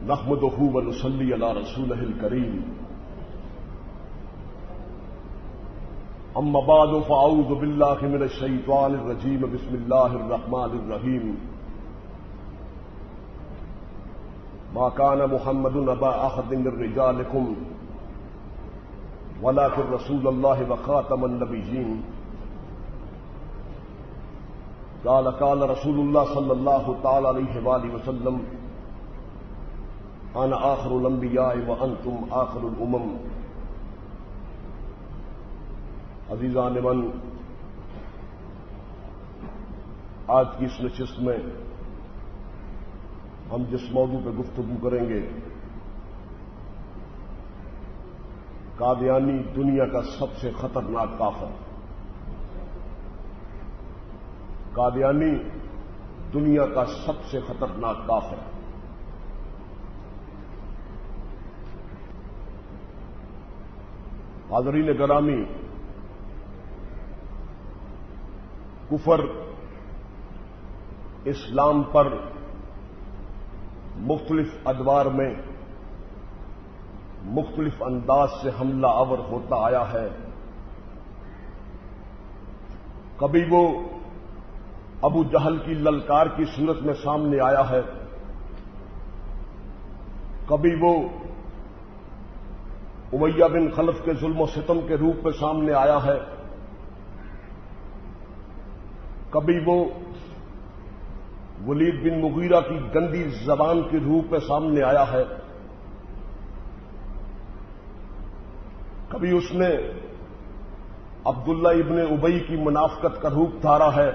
نحمده ونصلي على رسوله الكريم اما بعد فاعوذ بالله من الشيطان الرجيم بسم الله الرحمن الرحيم ما كان محمد ابا احد من رجالكم ولكن رسول الله وخاتم النبيين قال رسول الله صلى الله تعالى عليه وآله وسلم انا آخر الانبیاء وانتم آخر الامم. عزیزان من، آج کی اس نشست میں ہم جس موضوع پہ گفتگو کریں گے، قادیانی دنیا کا سب سے خطرناک کافر. قادیانی دنیا کا سب سے خطرناک کافر. حاضرین گرامی، کفر اسلام پر مختلف ادوار میں مختلف انداز سے حملہ آور ہوتا آیا ہے. کبھی وہ ابو جہل کی للکار کی صورت میں سامنے آیا ہے، کبھی وہ امیہ بن خلف کے ظلم و ستم کے روپ میں سامنے آیا ہے، کبھی وہ ولید بن مغیرہ کی گندی زبان کے روپ میں سامنے آیا ہے، کبھی اس نے عبداللہ ابن ابی کی منافقت کا روپ دھارا ہے،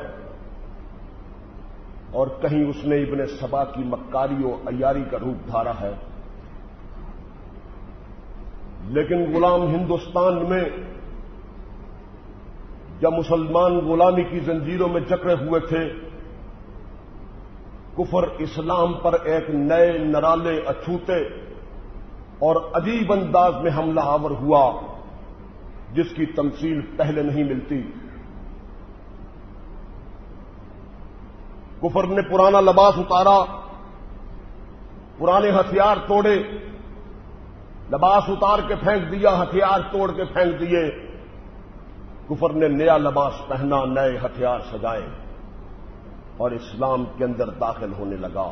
اور کہیں اس نے ابن سبا کی مکاری و عیاری کا روپ دھارا ہے. لیکن غلام ہندوستان میں جب مسلمان غلامی کی زنجیروں میں جکڑے ہوئے تھے، کفر اسلام پر ایک نئے نرالے اچھوتے اور عجیب انداز میں حملہ آور ہوا جس کی تمثیل پہلے نہیں ملتی. کفر نے پرانا لباس اتارا، پرانے ہتھیار توڑے، لباس اتار کے پھینک دیا، ہتھیار توڑ کے پھینک دیے. کفر نے نیا لباس پہنا، نئے ہتھیار سجائے اور اسلام کے اندر داخل ہونے لگا.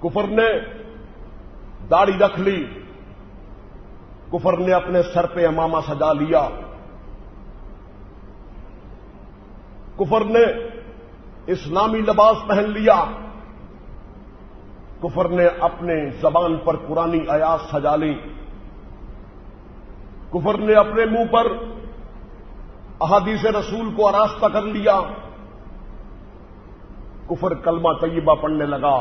کفر نے داڑھی رکھ لی، کفر نے اپنے سر پہ امامہ سجا لیا، کفر نے اسلامی لباس پہن لیا، کفر نے اپنے زبان پر قرآنی آیات سجا لی، کفر نے اپنے منہ پر احادیث رسول کو آراستہ کر لیا، کفر کلمہ طیبہ پڑھنے لگا،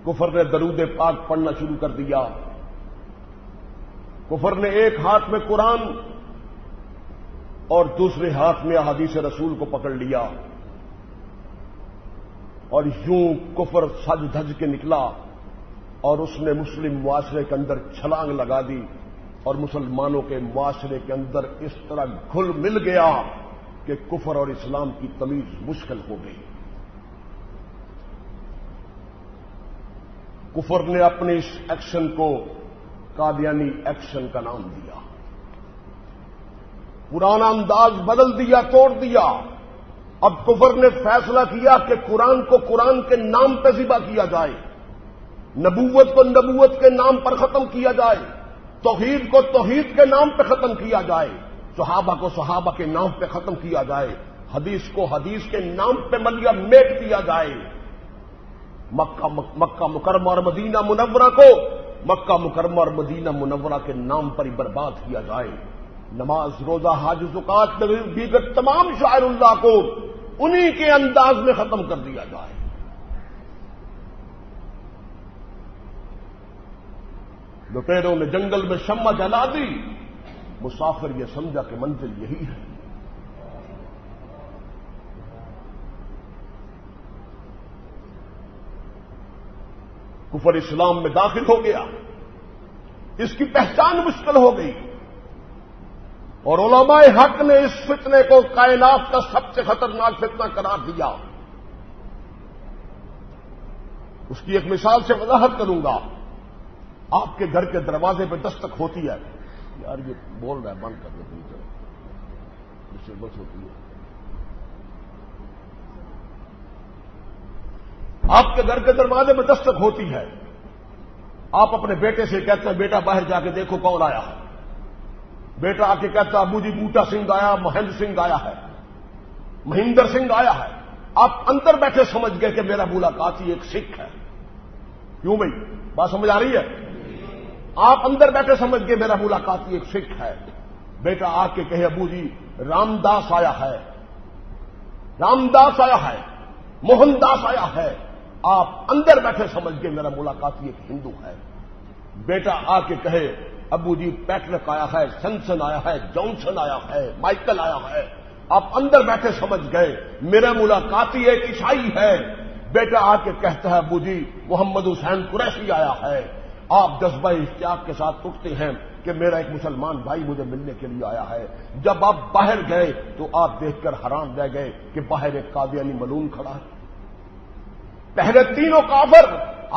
کفر نے درود پاک پڑھنا شروع کر دیا، کفر نے ایک ہاتھ میں قرآن اور دوسرے ہاتھ میں احادیث رسول کو پکڑ لیا، اور یوں کفر سج دھج کے نکلا اور اس نے مسلم معاشرے کے اندر چھلانگ لگا دی اور مسلمانوں کے معاشرے کے اندر اس طرح گھل مل گیا کہ کفر اور اسلام کی تمیز مشکل ہو گئی. کفر نے اپنے اس ایکشن کو قادیانی ایکشن کا نام دیا، پرانا انداز بدل دیا، توڑ دیا. اب کفر نے فیصلہ کیا کہ قرآن کو قرآن کے نام پہ ذبح کیا جائے، نبوت کو نبوت کے نام پر ختم کیا جائے، توحید کو توحید کے نام پہ ختم کیا جائے، صحابہ کو صحابہ کے نام پہ ختم کیا جائے، حدیث کو حدیث کے نام پہ ملیا میٹ کیا جائے، مکہ مکرمہ اور مدینہ منورہ کو مکہ مکرمہ اور مدینہ منورہ کے نام پر ہی برباد کیا جائے، نماز روزہ حج زکات دیگر تمام شعائر اللہ کو انہی کے انداز میں ختم کر دیا جائے. لٹیروں نے جنگل میں شمع جلا دی، مسافر یہ سمجھا کہ منزل یہی ہے. کفر اسلام میں داخل ہو گیا، اس کی پہچان مشکل ہو گئی، اور علماء حق نے اس فتنے کو کائنات کا سب سے خطرناک فتنہ قرار دیا. اس کی ایک مثال سے وضاحت کروں گا. آپ کے گھر کے دروازے پہ دستک ہوتی ہے. یار یہ بول رہا ہے، بند کر دو پلیز، ڈسٹربنس ہوتی ہے. آپ کے گھر کے دروازے میں دستک ہوتی ہے. آپ اپنے بیٹے سے کہتے ہیں بیٹا باہر جا کے دیکھو کون آیا ہے. بیٹا آ کے کہتا ابو جی بوٹا سنگھ آیا، مہندر سنگھ آیا ہے، مہندر سنگھ آیا ہے. آپ اندر بیٹھے سمجھ گئے کہ میرا ملاقاتی ایک سکھ ہے. کیوں بھائی، بات سمجھ آ رہی ہے؟ آپ اندر بیٹھے سمجھ گئے میرا ملاقاتی ایک سکھ ہے. بیٹا آ کے کہے ابو جی رام داس آیا ہے، رام داس آیا ہے، موہن داس آیا ہے. آپ اندر بیٹھے سمجھ گئے میرا ملاقاتی ایک ہندو ہے. بیٹا آ کے کہے ابو جی پیٹرک آیا ہے، سنسن آیا ہے، جانسن آیا ہے، مائیکل آیا ہے. آپ اندر بیٹھے سمجھ گئے میرا ملاقاتی ایک عیسائی ہے. بیٹا آ کے کہتا ہے ابو جی محمد حسین قریشی آیا ہے. آپ جذبہ اشتیاق کے ساتھ اٹھتے ہیں کہ میرا ایک مسلمان بھائی مجھے ملنے کے لیے آیا ہے. جب آپ باہر گئے تو آپ دیکھ کر حیران رہ گئے کہ باہر ایک قادیانی ملون کھڑا ہے. پہلے تینوں کافر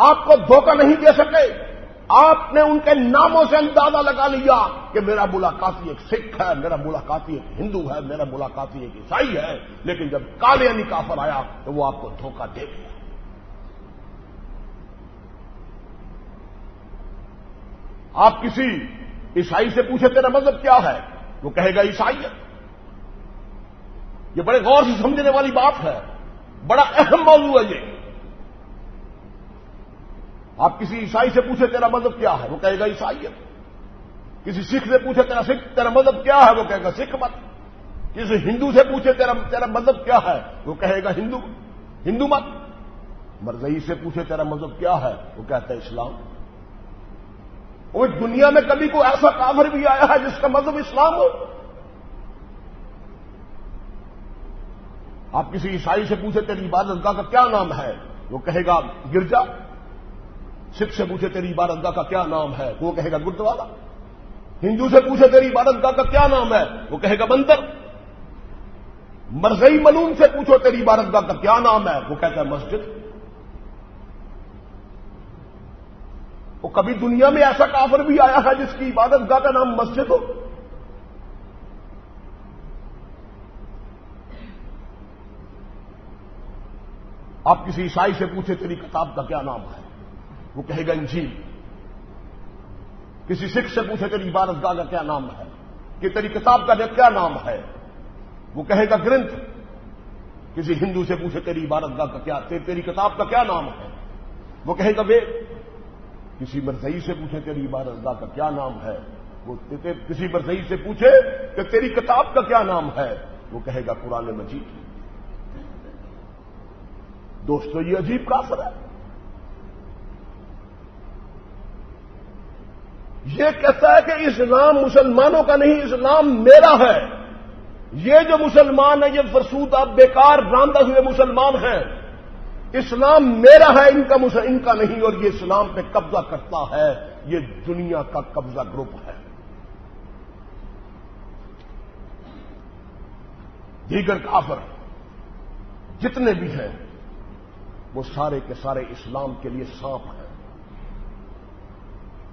آپ کو دھوکہ نہیں دے سکے. آپ نے ان کے ناموں سے اندازہ لگا لیا کہ میرا ملاقاتی ایک سکھ ہے، میرا ملاقاتی ایک ہندو ہے، میرا ملاقاتی ایک عیسائی ہے. لیکن جب قادیانی کافر آیا تو وہ آپ کو دھوکہ دے گیا. آپ کسی عیسائی سے پوچھے تیرا مذہب کیا ہے، وہ کہے گا عیسائیت. یہ بڑے غور سے سمجھنے والی بات ہے، بڑا اہم موضوع ہے یہ. آپ کسی عیسائی سے پوچھے تیرا مذہب کیا ہے، وہ کہے گا عیسائیت. کسی سکھ سے پوچھے تیرا مذہب کیا ہے، وہ کہے گا سکھ مت. کسی ہندو سے پوچھے تیرا مذہب کیا ہے، وہ کہے گا ہندو مت. مرزئی سے پوچھے تیرا مذہب کیا ہے، وہ کہتا ہے اسلام. اور دنیا میں کبھی کوئی ایسا کافر بھی آیا ہے جس کا مذہب اسلام ہو؟ آپ کسی عیسائی سے پوچھے تیری عبادت گاہ کا کیا نام ہے، وہ کہے گا گرجا. سکھ سے پوچھے تیری عبادت گاہ کا کیا نام ہے، وہ کہے گا گردوارا. ہندو سے پوچھے تیری عبادت گاہ کا کیا نام ہے، وہ کہے گا مندر. مرزئی ملون سے پوچھو تیری عبادت گاہ کا کیا نام ہے، وہ کہتا ہے مسجد. وہ کبھی دنیا میں ایسا کافر بھی آیا ہے جس کی عبادت گاہ کا نام مسجد ہو؟ آپ کسی عیسائی سے پوچھے تیری کتاب کا کیا نام ہے، وہ کہے گا انجیل. کسی سکھ سے پوچھے تیری عبادت گاہ کا کیا نام ہے، کہ تیری کتاب کا کیا نام ہے، وہ کہے گا گرنتھ. کسی ہندو سے پوچھے تیری عبادت گاہ کا کیا، تیری کتاب کا کیا نام ہے، وہ کہے گا وید. کسی مرزئی سے پوچھے تیری عبادت گاہ کا کیا نام ہے، وہ کسی مرزئی سے پوچھے کہ تیری کتاب کا کیا نام ہے، وہ کہے گا قرآن مجید. دوستو یہ عجیب کافر ہے. یہ کہتا ہے کہ اسلام مسلمانوں کا نہیں، اسلام میرا ہے. یہ جو مسلمان ہیں یہ فرسودہ بیکار راندہ ہوئے مسلمان ہیں. اسلام میرا ہے، ان کا نہیں. اور یہ اسلام پہ قبضہ کرتا ہے. یہ دنیا کا قبضہ گروپ ہے. دیگر کافر جتنے بھی ہیں وہ سارے کے سارے اسلام کے لیے سانپ ہیں.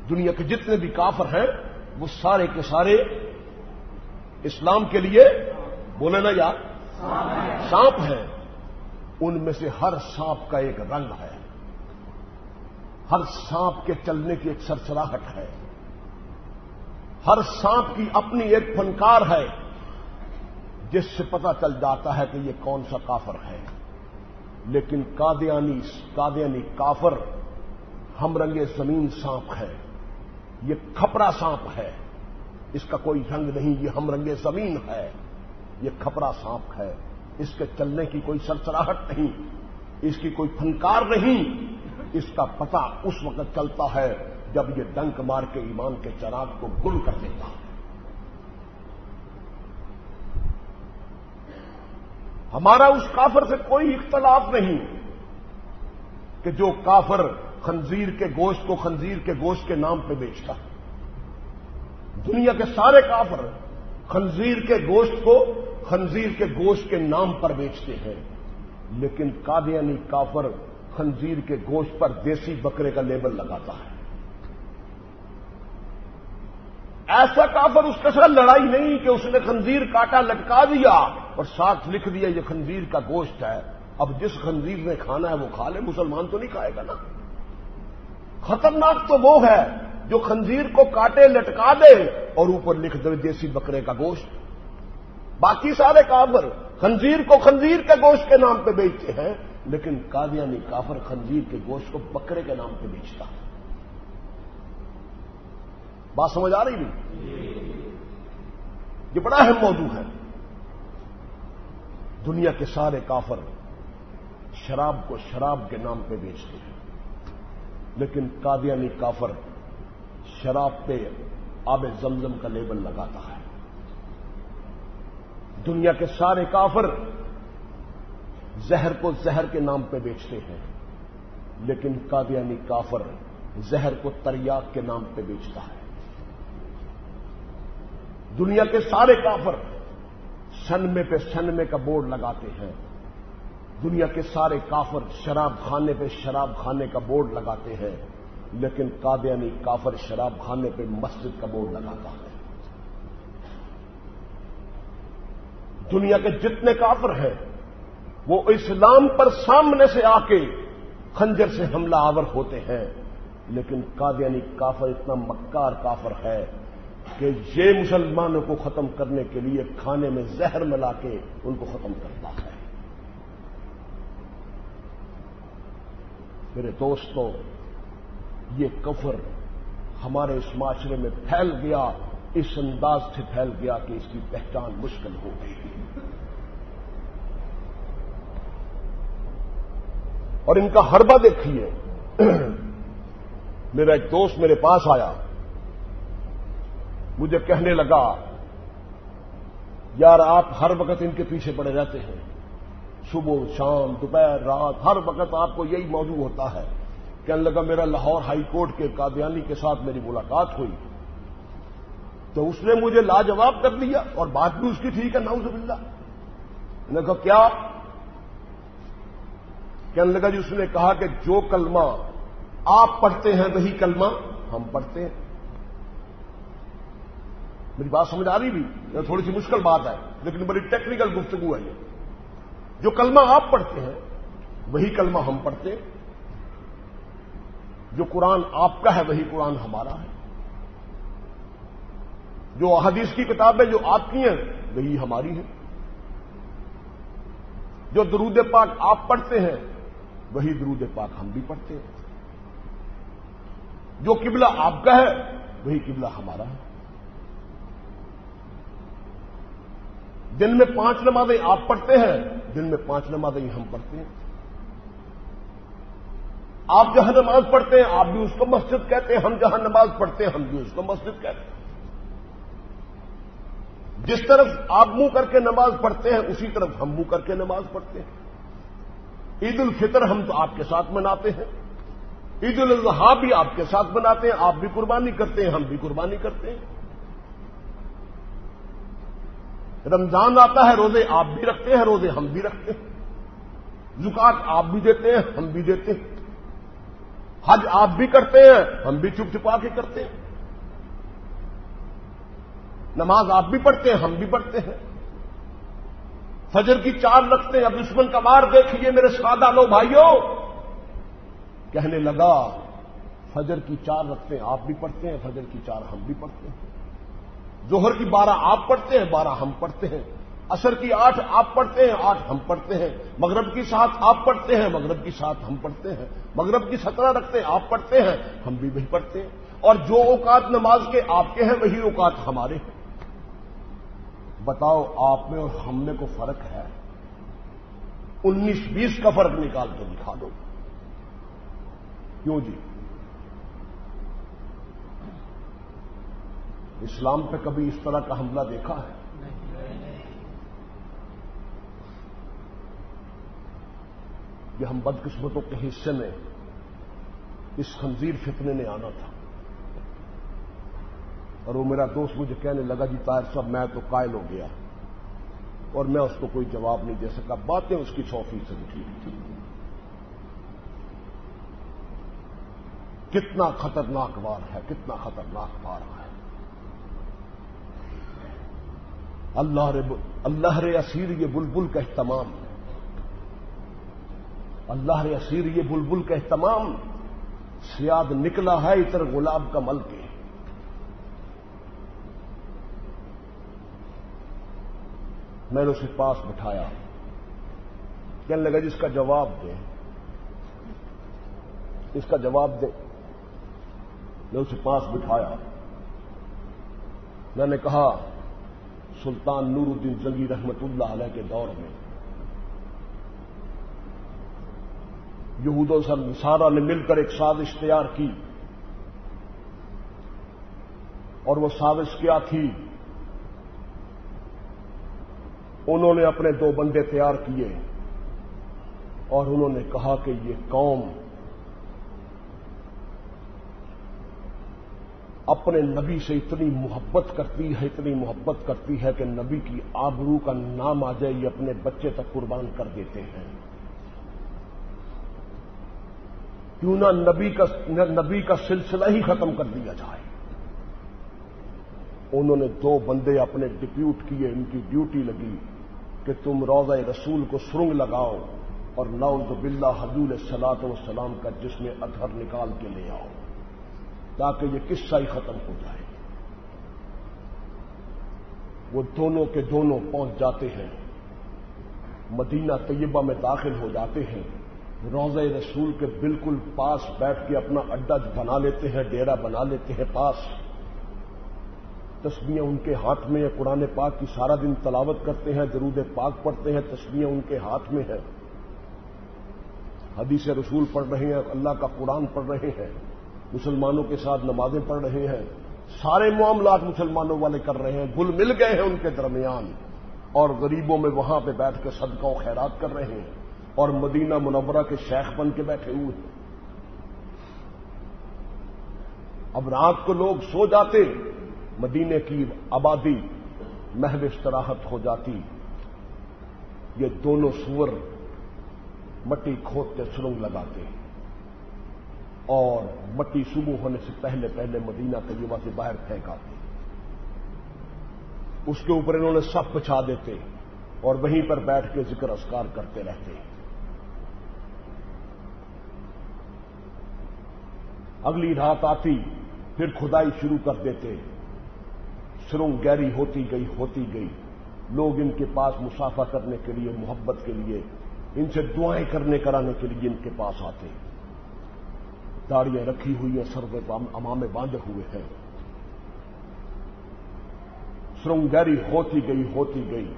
دنیا کے جتنے بھی کافر ہیں وہ سارے کے سارے اسلام کے لیے، بولے نا یار، سانپ ہیں. ان میں سے ہر سانپ کا ایک رنگ ہے، ہر سانپ کے چلنے کی ایک سرسراہٹ ہے، ہر سانپ کی اپنی ایک فنکار ہے جس سے پتہ چل جاتا ہے کہ یہ کون سا کافر ہے. لیکن قادیانی کافر ہم رنگ زمین سانپ ہے. یہ کھپرا سانپ ہے، اس کا کوئی رنگ نہیں. یہ ہم رنگ زمین ہے، یہ کھپرا سانپ ہے. اس کے چلنے کی کوئی سرسراہٹ نہیں، اس کی کوئی فنکار نہیں. اس کا پتہ اس وقت چلتا ہے جب یہ ڈنک مار کے ایمان کے چراغ کو گل کر دیتا ہے. ہمارا اس کافر سے کوئی اختلاف نہیں کہ جو کافر خنزیر کے گوشت کو خنزیر کے گوشت کے نام پہ بیچتا ہے. دنیا کے سارے کافر خنزیر کے گوشت کو خنزیر کے گوشت کے نام پر بیچتے ہیں. لیکن قادیانی کافر خنزیر کے گوشت پر دیسی بکرے کا لیبل لگاتا ہے۔ ایسا کافر اس کے ساتھ لڑائی نہیں کہ اس نے خنزیر کاٹا لٹکا دیا اور ساتھ لکھ دیا یہ خنزیر کا گوشت ہے، اب جس خنزیر نے کھانا ہے وہ کھا لے، مسلمان تو نہیں کھائے گا نا۔ خطرناک تو وہ ہے جو خنزیر کو کاٹے لٹکا دے اور اوپر لکھ دے دیسی بکرے کا گوشت۔ باقی سارے کافر خنزیر کو خنزیر کے گوشت کے نام پہ بیچتے ہیں، لیکن قادیانی کافر خنزیر کے گوشت کو بکرے کے نام پہ بیچتا ہے۔ بات سمجھ آ رہی نہیں؟ یہ بڑا اہم موضوع ہے۔ دنیا کے سارے کافر شراب کو شراب کے نام پہ بیچتے ہیں، لیکن قادیانی کافر شراب پہ آب زمزم کا لیبل لگاتا ہے۔ دنیا کے سارے کافر زہر کو زہر کے نام پہ بیچتے ہیں، لیکن قادیانی کافر زہر کو تریاق کے نام پہ بیچتا ہے۔ دنیا کے سارے کافر سنمے پہ سنمے کا بورڈ لگاتے ہیں، دنیا کے سارے کافر شراب خانے پہ شراب خانے کا بورڈ لگاتے ہیں، لیکن قادیانی کافر شراب خانے پہ مسجد کا بورڈ لگاتا ہے۔ دنیا کے جتنے کافر ہیں وہ اسلام پر سامنے سے آ کے خنجر سے حملہ آور ہوتے ہیں، لیکن قادیانی کافر اتنا مکار کافر ہے کہ یہ مسلمانوں کو ختم کرنے کے لیے کھانے میں زہر ملا کے ان کو ختم کرتا ہے۔ میرے دوستو، یہ کفر ہمارے اس معاشرے میں پھیل گیا، اس انداز سے پھیل گیا کہ اس کی پہچان مشکل ہو گئی۔ اور ان کا حربہ دیکھیے۔ میرا ایک دوست میرے پاس آیا، مجھے کہنے لگا یار آپ ہر وقت ان کے پیچھے پڑے رہتے ہیں، صبح شام دوپہر رات ہر وقت آپ کو یہی موضوع ہوتا ہے۔ کہنے لگا میرا لاہور ہائی کورٹ کے قادیانی کے ساتھ میری ملاقات ہوئی تو اس نے مجھے لاجواب کر دیا، اور بات بھی اس کی ٹھیک ہے، نعوذ باللہ۔ میں نے کہا کیا؟ کہنے لگا جی اس نے کہا کہ جو کلمہ آپ پڑھتے ہیں وہی کلمہ ہم پڑھتے ہیں۔ میری بات سمجھ آ رہی بھی؟ یہ تھوڑی سی مشکل بات ہے لیکن بڑی ٹیکنیکل گفتگو ہے۔ یہ جو کلمہ آپ پڑھتے ہیں وہی کلمہ ہم پڑھتے ہیں، جو قرآن آپ کا ہے وہی قرآن ہمارا ہے، جو احادیث کی کتابیں جو آپ کی ہیں وہی ہماری ہیں، جو درود پاک آپ پڑھتے ہیں وہی درود پاک ہم بھی پڑھتے ہیں، جو قبلہ آپ کا ہے وہی قبلہ ہمارا ہے۔ دن میں 5 نمازیں آپ پڑھتے ہیں، دن میں 5 نمازیں ہی ہم پڑھتے ہیں۔ آپ جہاں نماز پڑھتے ہیں آپ بھی اس کو مسجد کہتے ہیں، ہم جہاں نماز پڑھتے ہیں ہم بھی اس کو مسجد کہتے ہیں۔ جس طرف آپ منہ کر کے نماز پڑھتے ہیں اسی طرف ہم منہ کر کے نماز پڑھتے ہیں۔ عید الفطر ہم تو آپ کے ساتھ مناتے ہیں، عید الاضحیٰ بھی آپ کے ساتھ مناتے ہیں، آپ بھی قربانی کرتے ہیں ہم بھی قربانی کرتے ہیں۔ رمضان آتا ہے روزے آپ بھی رکھتے ہیں، روزے ہم بھی رکھتے ہیں، زکات آپ بھی دیتے ہیں ہم بھی دیتے ہیں، حج آپ بھی کرتے ہیں ہم بھی چپ چپا کے کرتے ہیں، نماز آپ بھی پڑھتے ہیں ہم بھی پڑھتے ہیں، فجر کی 4 رکھتے ہیں۔ اب دشمن کا وار دیکھیے میرے سادہ لو بھائیوں، کہنے لگا فجر کی 4 رکھتے ہیں آپ بھی پڑھتے ہیں، فجر کی 4 ہم بھی پڑھتے ہیں، ظہر کی 12 آپ پڑھتے ہیں 12 ہم پڑھتے ہیں، عصر کی 8 آپ پڑھتے ہیں 8 ہم پڑھتے ہیں، مغرب کی 7 آپ پڑھتے ہیں مغرب کی 7 ہم پڑھتے ہیں، مغرب کی 17 رکھتے ہیں آپ پڑھتے ہیں ہم بھی وہی پڑھتے ہیں، اور جو اوقات نماز کے آپ کے ہیں وہی اوقات ہمارے ہیں۔ بتاؤ آپ میں اور ہم میں کو فرق ہے؟ 19-20 کا فرق نکال کے دکھا دو۔ کیوں جی؟ اسلام پہ کبھی اس طرح کا حملہ دیکھا ہے؟ یہ ہم بدقسمتوں کے حصے میں اس خنزیر فتنے نے آنا تھا۔ اور وہ میرا دوست مجھے کہنے لگا جی طاہر صاحب میں تو قائل ہو گیا، اور میں اس کو کوئی جواب نہیں دے سکا، باتیں اس کی 100% ٹھیک تھی۔ کتنا خطرناک وار ہے، کتنا خطرناک وار ہے۔ اللہ رے اسیر یہ بلبل کا اہتمام، اللہ رے اسیر یہ بلبل کا اہتمام، سیاد نکلا ہے اتر گلاب کا مل کے۔ میں نے اسے پاس بٹھایا، کہنے لگا جس کا جواب دے، اس کا جواب دے۔ میں اسے پاس بٹھایا، میں نے کہا سلطان نور الدین زنگی رحمت اللہ علیہ کے دور میں یہود و نصارا نے مل کر ایک سازش تیار کی، اور وہ سازش کیا تھی؟ انہوں نے اپنے 2 بندے تیار کیے اور انہوں نے کہا کہ یہ قوم اپنے نبی سے اتنی محبت کرتی ہے، اتنی محبت کرتی ہے کہ نبی کی آبرو کا نام آ جائے یہ اپنے بچے تک قربان کر دیتے ہیں۔ کیوں نہ نبی کا سلسلہ ہی ختم کر دیا جائے۔ انہوں نے 2 بندے اپنے ڈپیوٹ کیے، ان کی ڈیوٹی لگی کہ تم روضہ رسول کو سرنگ لگاؤ اور نعوذ باللہ حضور صلاۃ والسلام کا جسم اطہر نکال کے لے آؤ تاکہ یہ قصہ ہی ختم ہو جائے۔ وہ دونوں کے دونوں پہنچ جاتے ہیں، مدینہ طیبہ میں داخل ہو جاتے ہیں، روضہ رسول کے بالکل پاس بیٹھ کے اپنا اڈا بنا لیتے ہیں، ڈیرا بنا لیتے ہیں پاس۔ تسبیحیں ان کے ہاتھ میں ہیں، قرآن پاک کی سارا دن تلاوت کرتے ہیں، درود پاک پڑھتے ہیں، تسبیحیں ان کے ہاتھ میں ہیں، حدیث رسول پڑھ رہے ہیں، اللہ کا قرآن پڑھ رہے ہیں، مسلمانوں کے ساتھ نمازیں پڑھ رہے ہیں، سارے معاملات مسلمانوں والے کر رہے ہیں، گل مل گئے ہیں ان کے درمیان، اور غریبوں میں وہاں پہ بیٹھ کے صدقہ و خیرات کر رہے ہیں، اور مدینہ منورہ کے شیخ بن کے بیٹھے ہوئے ہیں۔ اب رات کو لوگ سو جاتے، مدینے کی آبادی محو استراحت ہو جاتی، یہ دونوں سور مٹی کھودتے، سرنگ لگاتے، اور مٹی صبح ہونے سے پہلے پہلے مدینہ طیبہ سے باہر پھینک آتے، اس کے اوپر انہوں نے سب بچھا دیتے اور وہیں پر بیٹھ کے ذکر اذکار کرتے رہتے۔ اگلی رات آتی، پھر کھدائی شروع کر دیتے، سرنگ گہری ہوتی گئی، لوگ ان کے پاس مسافہ کرنے کے لیے، محبت کے لیے، ان سے دعائیں کرانے کے لیے ان کے پاس آتے۔ داڑیاں رکھی ہوئی ہیں، سر پہ امامے باندھے ہوئے ہیں، سرنگ گہری ہوتی گئی،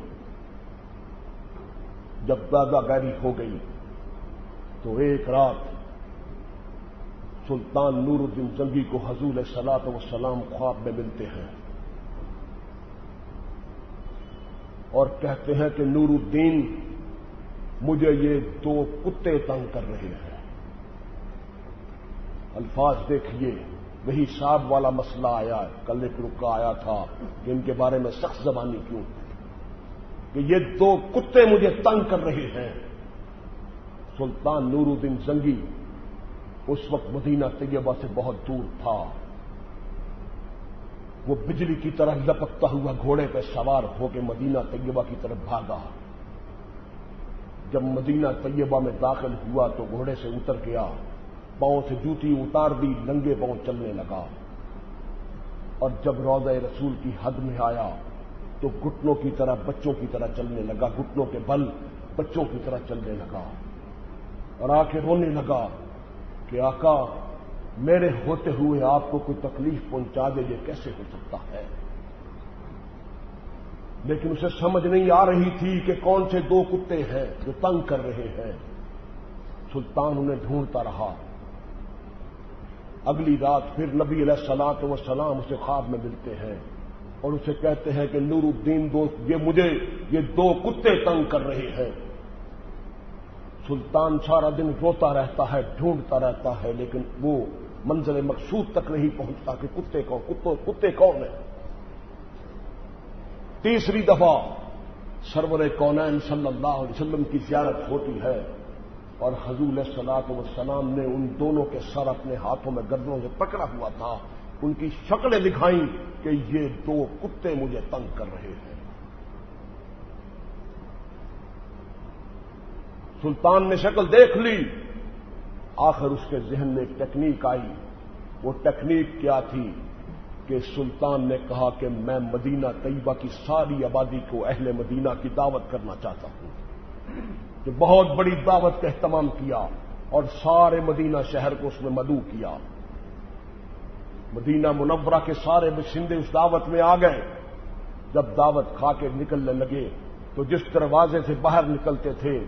جب زیادہ گہری ہو گئی تو ایک رات سلطان نور الدین زنگی کو حضور صلاۃ والسلام خواب میں ملتے ہیں اور کہتے ہیں کہ نور الدین، مجھے یہ 2 کتے تنگ کر رہے ہیں۔ الفاظ دیکھیے، وہی صاحب والا مسئلہ آیا، کل ایک رکا آیا تھا کہ ان کے بارے میں سخت زبانی کیوں، کہ یہ 2 کتے مجھے تنگ کر رہے ہیں۔ سلطان نور الدین زنگی اس وقت مدینہ طیبہ سے بہت دور تھا، وہ بجلی کی طرح لپکتا ہوا گھوڑے پہ سوار ہو کے مدینہ طیبہ کی طرف بھاگا۔ جب مدینہ طیبہ میں داخل ہوا تو گھوڑے سے اتر گیا، پاؤں سے جوتی اتار دی، ننگے پاؤں چلنے لگا، اور جب روضہ رسول کی حد میں آیا تو گھٹنوں کی طرح بچوں کی طرح چلنے لگا، گھٹنوں کے بل بچوں کی طرح چلنے لگا، اور آ کے رونے لگا کہ آقا، میرے ہوتے ہوئے آپ کو کوئی تکلیف پہنچا دے، یہ کیسے ہو سکتا ہے؟ لیکن اسے سمجھ نہیں آ رہی تھی کہ کون سے 2 کتے ہیں جو تنگ کر رہے ہیں۔ سلطان انہیں ڈھونڈتا رہا۔ اگلی رات پھر نبی علیہ الصلوۃ والسلام اسے خواب میں ملتے ہیں اور اسے کہتے ہیں کہ نور الدین یہ 2 کتے تنگ کر رہے ہیں۔ سلطان سارا دن روتا رہتا ہے، ڈھونڈتا رہتا ہے، لیکن وہ منزل مقصود تک نہیں پہنچتا کہ کتے کون ہیں۔ تیسری دفعہ سرور کونین صلی اللہ علیہ وسلم کی زیارت ہوتی ہے، اور حضور علیہ الصلوۃ والسلام نے ان دونوں کے سر اپنے ہاتھوں میں گردنوں سے پکڑا ہوا تھا، ان کی شکلیں دکھائیں کہ یہ دو کتے مجھے تنگ کر رہے ہیں۔ سلطان نے شکل دیکھ لی، آخر اس کے ذہن میں ایک ٹیکنیک آئی۔ وہ ٹیکنیک کیا تھی کہ سلطان نے کہا کہ میں مدینہ طیبہ کی ساری آبادی کو اہل مدینہ کی دعوت کرنا چاہتا ہوں، کہ بہت بڑی دعوت کا اہتمام کیا اور سارے مدینہ شہر کو اس میں مدعو کیا۔ مدینہ منورہ کے سارے باشندے اس دعوت میں آ گئے۔ جب دعوت کھا کے نکلنے لگے تو جس دروازے سے باہر نکلتے تھے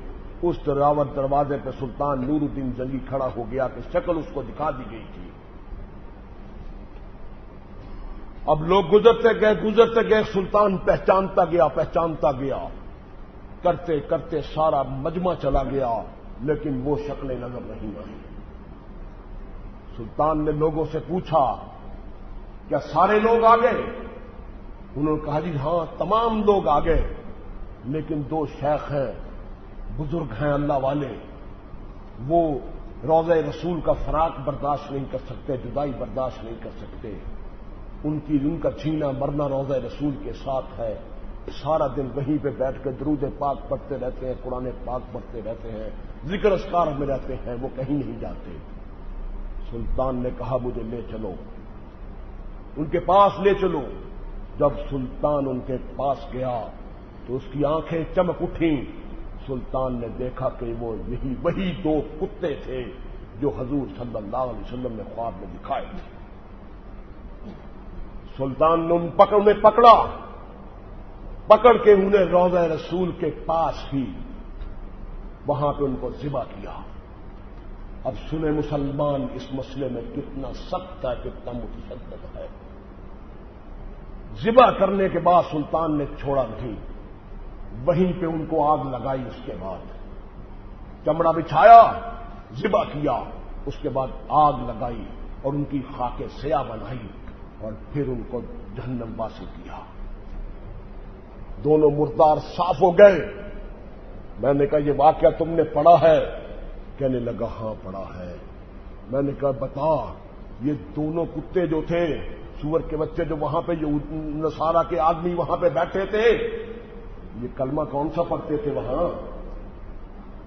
اس دروازے پہ سلطان نور الدین جنگی کھڑا ہو گیا کہ شکل اس کو دکھا دی گئی تھی۔ اب لوگ گزرتے گئے، سلطان پہچانتا گیا، کرتے کرتے سارا مجمع چلا گیا، لیکن وہ شکلیں نظر نہیں آئی۔ سلطان نے لوگوں سے پوچھا کیا سارے لوگ آ گئے؟ انہوں نے کہا جی ہاں تمام لوگ آ گئے، لیکن دو شیخ ہیں، بزرگ ہیں اللہ والے، وہ روضہ رسول کا فراق برداشت نہیں کر سکتے، جدائی برداشت نہیں کر سکتے، ان کا چھینا مرنا روضہ رسول کے ساتھ ہے، سارا دن وہیں پہ بیٹھ کے درود پاک پڑھتے رہتے ہیں، قرآن پاک پڑھتے رہتے ہیں، ذکر اذکار میں رہتے ہیں، وہ کہیں نہیں جاتے۔ سلطان نے کہا مجھے لے چلو، ان کے پاس لے چلو۔ جب سلطان ان کے پاس گیا تو اس کی آنکھیں چمک اٹھیں۔ سلطان نے دیکھا کہ وہ وہی دو کتے تھے جو حضور صلی اللہ علیہ وسلم نے خواب میں دکھائے تھے۔ سلطان نے انہیں پکڑ کے انہیں روضہ رسول کے پاس ہی وہاں پہ ان کو ذبح کیا۔ اب سنیں مسلمان اس مسئلے میں کتنا سخت ہے، کتنا متشدد ہے۔ ذبح کرنے کے بعد سلطان نے چھوڑا نہیں، وہیں پہ ان کو آگ لگائی، اس کے بعد چمڑا بچھایا، ذبح کیا، اس کے بعد آگ لگائی اور ان کی خاکیں سیاہ بنائی اور پھر ان کو جہنم واسی کیا۔ دونوں مردار صاف ہو گئے۔ میں نے کہا یہ واقعہ تم نے پڑھا ہے؟ کہنے لگا ہاں پڑھا ہے۔ میں نے کہا بتا، یہ دونوں کتے جو تھے، سور کے بچے جو وہاں پہ نصارہ کے آدمی وہاں پہ بیٹھے تھے، یہ کلمہ کون سا پڑھتے تھے وہاں؟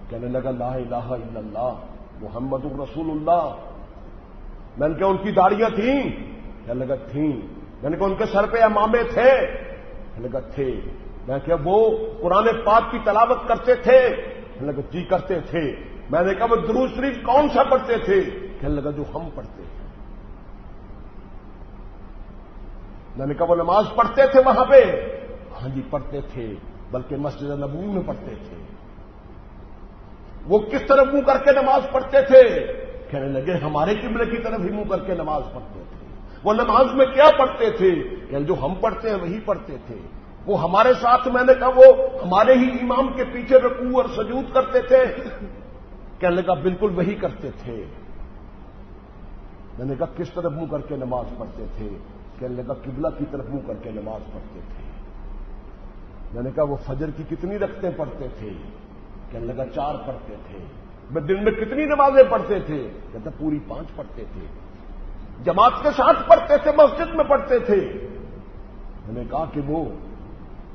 کہنے لگا لا الہ الا اللہ محمد الرسول اللہ۔ میں نے کہا ان کی داڑیاں تھیں؟ کہنے لگا تھیں۔ میں نے کہا ان کے سر پہ امامے تھے؟ کہنے لگا تھے۔ میں نے کہا وہ قرآن پاک کی تلاوت کرتے تھے؟ کہنے لگا جی کرتے تھے۔ میں نے کہا وہ درود شریف کون سا پڑھتے تھے؟ کہنے لگا جو ہم پڑھتے تھے۔ میں نے کہا وہ نماز پڑھتے تھے وہاں پہ؟ ہاں جی پڑھتے تھے، بلکہ مسجد نبوی میں پڑھتے تھے۔ وہ کس طرف منہ کر کے نماز پڑھتے تھے؟ کہنے لگے ہمارے قبلے کی طرف ہی منہ کر کے نماز پڑھتے تھے۔ وہ نماز میں کیا پڑھتے تھے؟ کہ جو ہم پڑھتے ہیں وہی پڑھتے تھے۔ وہ ہمارے ساتھ، میں نے کہا وہ ہمارے ہی امام کے پیچھے رکوع اور سجود کرتے تھے؟ کہنے لگا بالکل وہی کرتے تھے۔ میں نے کہا کس طرف منہ کر کے نماز پڑھتے تھے؟ کہنے لگا قبلہ کی طرف منہ کر کے نماز پڑھتے تھے۔ میں نے کہا وہ فجر کی کتنی رکعتیں پڑھتے تھے؟ کہنے لگا 4 پڑھتے تھے۔ میں دن میں کتنی نمازیں پڑھتے تھے؟ کہتا پوری 5 پڑھتے تھے، جماعت کے ساتھ پڑھتے تھے، مسجد میں پڑھتے تھے۔ میں نے کہا کہ وہ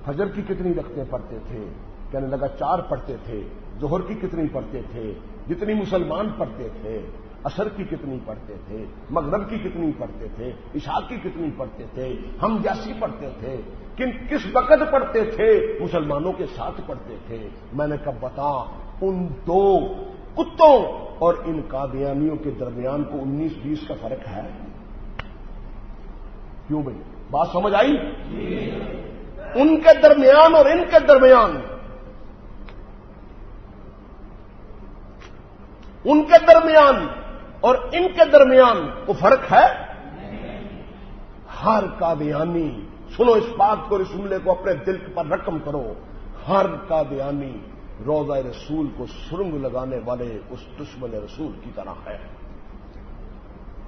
فجر کی کتنی رکعتیں پڑھتے تھے؟ کہنے لگا 4 پڑھتے تھے۔ ظہر کی کتنی پڑھتے تھے؟ جتنی مسلمان پڑھتے تھے۔ عصر کی کتنی پڑھتے تھے؟ مغرب کی کتنی پڑھتے تھے؟ عشاء کی کتنی پڑھتے تھے؟ ہم جیسی پڑھتے تھے؟ کس وقت پڑھتے تھے؟ مسلمانوں کے ساتھ پڑھتے تھے۔ میں نے کہا بتا، ان دو کتوں اور ان قادیانیوں کے درمیان کو 19-20 کا فرق ہے؟ کیوں بھائی بات سمجھ آئی؟ ان کے درمیان اور ان کے درمیان، ان کے درمیان اور ان کے درمیان کو فرق ہے؟ ہر قادیانی، سنو اس بات کو، اس جملے کو اپنے دل پر رقم کرو، ہر قادیانی روضہ رسول کو سرنگ لگانے والے اس دشمن رسول کی طرح ہے،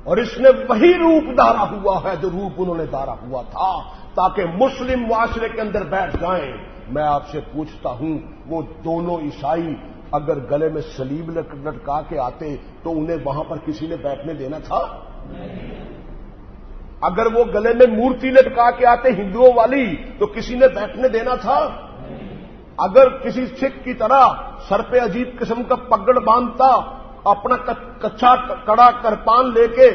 اور اس نے وہی روپ دھارا ہوا ہے جو روپ انہوں نے دھارا ہوا تھا تاکہ مسلم معاشرے کے اندر بیٹھ جائیں۔ میں آپ سے پوچھتا ہوں، وہ دونوں عیسائی اگر گلے میں سلیب لٹکا کے آتے تو انہیں وہاں پر کسی نے بیٹھنے دینا تھا؟ اگر وہ گلے میں مورتی لٹکا کے آتے ہندوؤں والی تو کسی نے بیٹھنے دینا تھا؟ اگر کسی سکھ کی طرح سر پہ عجیب قسم کا پگڑ باندھتا، اپنا کچا کڑا کرپان لے کے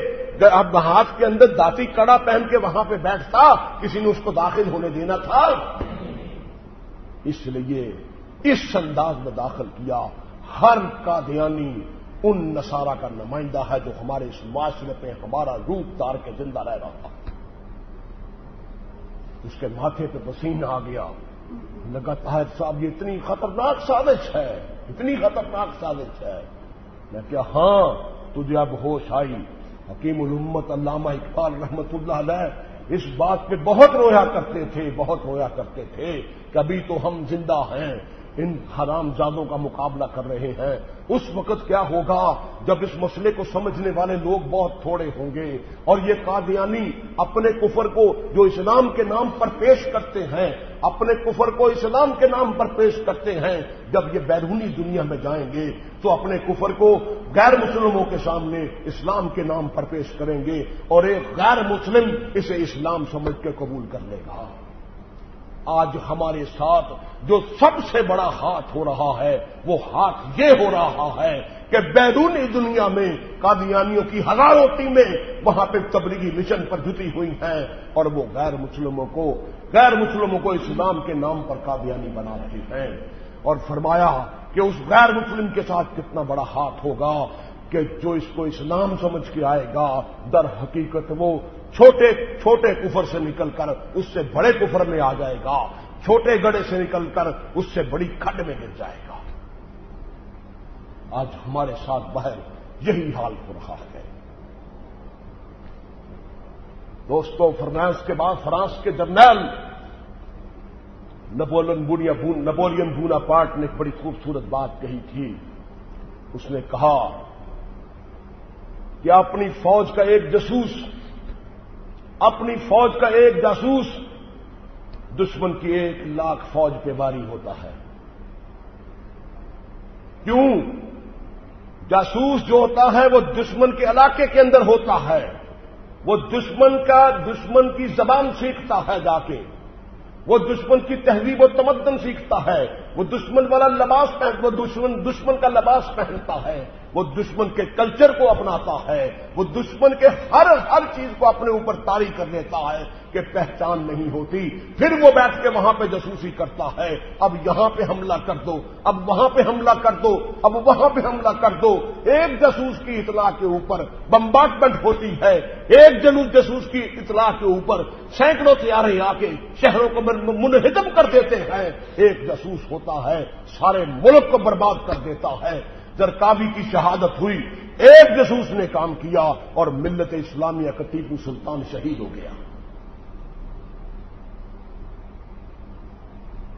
ہاتھ کے اندر داتی کڑا پہن کے وہاں پہ بیٹھتا، کسی نے اس کو داخل ہونے دینا تھا؟ اس لیے اس انداز میں داخل کیا۔ ہر قادیانی ان نصارہ کا نمائندہ ہے جو ہمارے اس معاشرے پہ ہمارا روپ دار کے زندہ رہ رہا تھا۔ اس کے ماتھے پہ پسینہ آ گیا، لگا طاہر صاحب یہ اتنی خطرناک سازش ہے، اتنی خطرناک سازش ہے۔ میں کیا ہاں تجھے اب ہوش آئی؟ حکیم الامت علامہ اقبال رحمت اللہ علیہ اس بات پہ بہت رویا کرتے تھے، بہت رویا کرتے تھے کہ ابھی تو ہم زندہ ہیں، ان حرام زادوں کا مقابلہ کر رہے ہیں۔ اس وقت کیا ہوگا جب اس مسئلے کو سمجھنے والے لوگ بہت تھوڑے ہوں گے، اور یہ قادیانی اپنے کفر کو جو اسلام کے نام پر پیش کرتے ہیں، اپنے کفر کو اسلام کے نام پر پیش کرتے ہیں، جب یہ بیرونی دنیا میں جائیں گے تو اپنے کفر کو غیر مسلموں کے سامنے اسلام کے نام پر پیش کریں گے، اور ایک غیر مسلم اسے اسلام سمجھ کے قبول کر لے گا۔ آج ہمارے ساتھ جو سب سے بڑا ہاتھ ہو رہا ہے وہ ہاتھ یہ ہو رہا ہے کہ بیرونی دنیا میں قادیانیوں کی ہزاروں ٹیمیں وہاں پہ تبلیغی مشن پر جٹی ہوئی ہیں، اور وہ غیر مسلموں کو اسلام کے نام پر قادیانی بنا رہے ہیں۔ اور فرمایا کہ اس غیر مسلم کے ساتھ کتنا بڑا ہاتھ ہوگا کہ جو اس کو اسلام سمجھ کے آئے گا، در حقیقت وہ چھوٹے کفر سے نکل کر اس سے بڑے کفر میں آ جائے گا، چھوٹے گڑھے سے نکل کر اس سے بڑی کھڈ میں گر جائے گا۔ آج ہمارے ساتھ باہر یہی حال ہو رہا ہے۔ دوستو، فرانس کے بعد فرانس کے جرنیل نپولین بوناپارٹ نے ایک بڑی خوبصورت بات کہی تھی۔ اس نے کہا کہ اپنی فوج کا ایک جاسوس دشمن کی 1,00,000 فوج پہ باری ہوتا ہے۔ کیوں؟ جاسوس جو ہوتا ہے وہ دشمن کے علاقے کے اندر ہوتا ہے، وہ دشمن کی زبان سیکھتا ہے، جا کے وہ دشمن کی تہذیب و تمدن سیکھتا ہے، وہ دشمن والا لباس وہ دشمن کا لباس پہنتا ہے، وہ دشمن کے کلچر کو اپناتا ہے، وہ دشمن کے ہر چیز کو اپنے اوپر طاری کر لیتا ہے کہ پہچان نہیں ہوتی۔ پھر وہ بیٹھ کے وہاں پہ جاسوسی کرتا ہے، اب یہاں پہ حملہ کر دو، اب وہاں پہ حملہ کر دو، اب وہاں پہ حملہ کر دو۔ ایک جاسوس کی اطلاع کے اوپر بمبارڈمنٹ ہوتی ہے، ایک جاسوس کی اطلاع کے اوپر سینکڑوں طیارے آ کے شہروں کو منہدم کر دیتے ہیں۔ ایک جاسوس ہوتا ہے سارے ملک کو برباد کر دیتا ہے۔ زرقاوی کی شہادت ہوئی، ایک جاسوس نے کام کیا اور ملت اسلامیہ کا ٹیپو سلطان شہید ہو گیا۔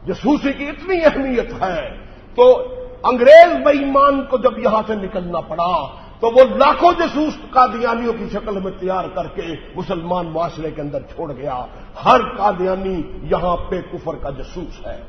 جاسوسی کی اتنی اہمیت ہے تو انگریز بے ایمان کو جب یہاں سے نکلنا پڑا تو وہ لاکھوں جاسوس قادیانیوں کی شکل میں تیار کر کے مسلمان معاشرے کے اندر چھوڑ گیا۔ ہر قادیانی یہاں پہ کفر کا جاسوس ہے،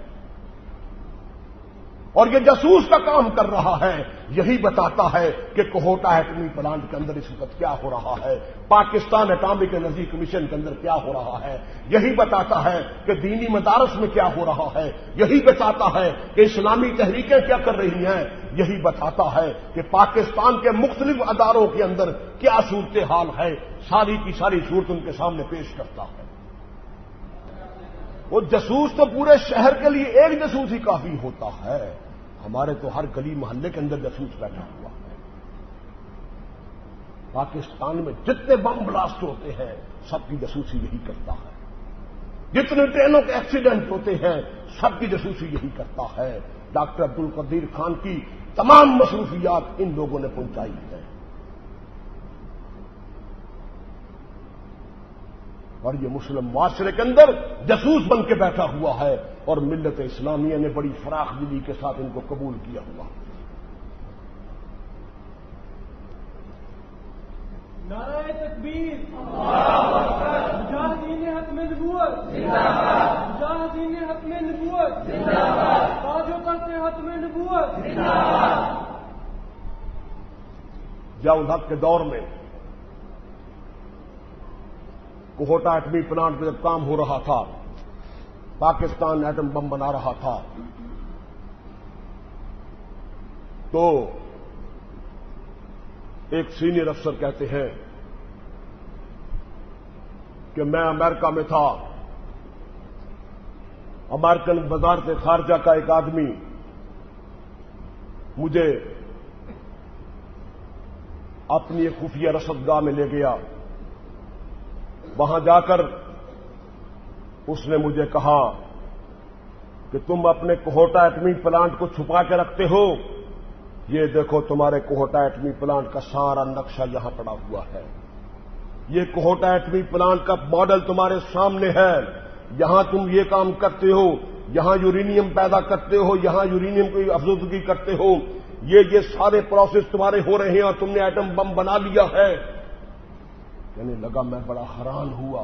اور یہ جاسوس کا کام کر رہا ہے۔ یہی بتاتا ہے کہ کوہوٹا ایٹمی پلانٹ کے اندر اس وقت کیا ہو رہا ہے، پاکستان اٹامک انرجی کمیشن کے اندر کیا ہو رہا ہے، یہی بتاتا ہے کہ دینی مدارس میں کیا ہو رہا ہے، یہی بتاتا ہے کہ اسلامی تحریکیں کیا کر رہی ہیں، یہی بتاتا ہے کہ پاکستان کے مختلف اداروں کے اندر کیا صورتحال ہے۔ ساری کی ساری صورت ان کے سامنے پیش کرتا ہے۔ وہ جاسوس تو پورے شہر کے لیے ایک جاسوس ہی کافی ہوتا ہے، ہمارے تو ہر گلی محلے کے اندر جاسوس بیٹھا ہوا ہے۔ پاکستان میں جتنے بم بلاسٹ ہوتے ہیں سب کی جاسوسی یہی کرتا ہے، جتنے ٹرینوں کے ایکسیڈنٹ ہوتے ہیں سب کی جاسوسی یہی کرتا ہے۔ ڈاکٹر عبدالقدیر خان کی تمام مصروفیات ان لوگوں نے پہنچائی ہے، اور یہ مسلم معاشرے کے اندر جاسوس بن کے بیٹھا ہوا ہے، اور ملت اسلامیہ نے بڑی فراخ دلی کے ساتھ ان کو قبول کیا ہوا۔ نعرہ تکبیر، مجاہدین حق میں نبوت، مجاہدین حق میں نبوت، تاج و تخت ختم نبوت ضیاء الحق کے دور میں کوہٹا ایٹمی پلانٹ پہ جب کام ہو رہا تھا، پاکستان ایٹم بم بنا رہا تھا، تو ایک سینئر افسر کہتے ہیں کہ میں امریکہ میں تھا، امریکن وزارت خارجہ کا ایک آدمی مجھے اپنی ایک خفیہ رصد گاہ میں لے گیا۔ وہاں جا کر اس نے مجھے کہا کہ تم اپنے کوہٹا ایٹمی پلانٹ کو چھپا کے رکھتے ہو، یہ دیکھو تمہارے کوہٹا ایٹمی پلانٹ کا سارا نقشہ یہاں پڑا ہوا ہے، یہ کوہٹا ایٹمی پلانٹ کا ماڈل تمہارے سامنے ہے، یہاں تم یہ کام کرتے ہو، یہاں یورینیم پیدا کرتے ہو، یہاں یورینیم کی افزودگی کرتے ہو، یہ سارے پروسیس تمہارے ہو رہے ہیں اور تم نے ایٹم بم بنا لیا ہے۔ کہنے لگا میں بڑا حیران ہوا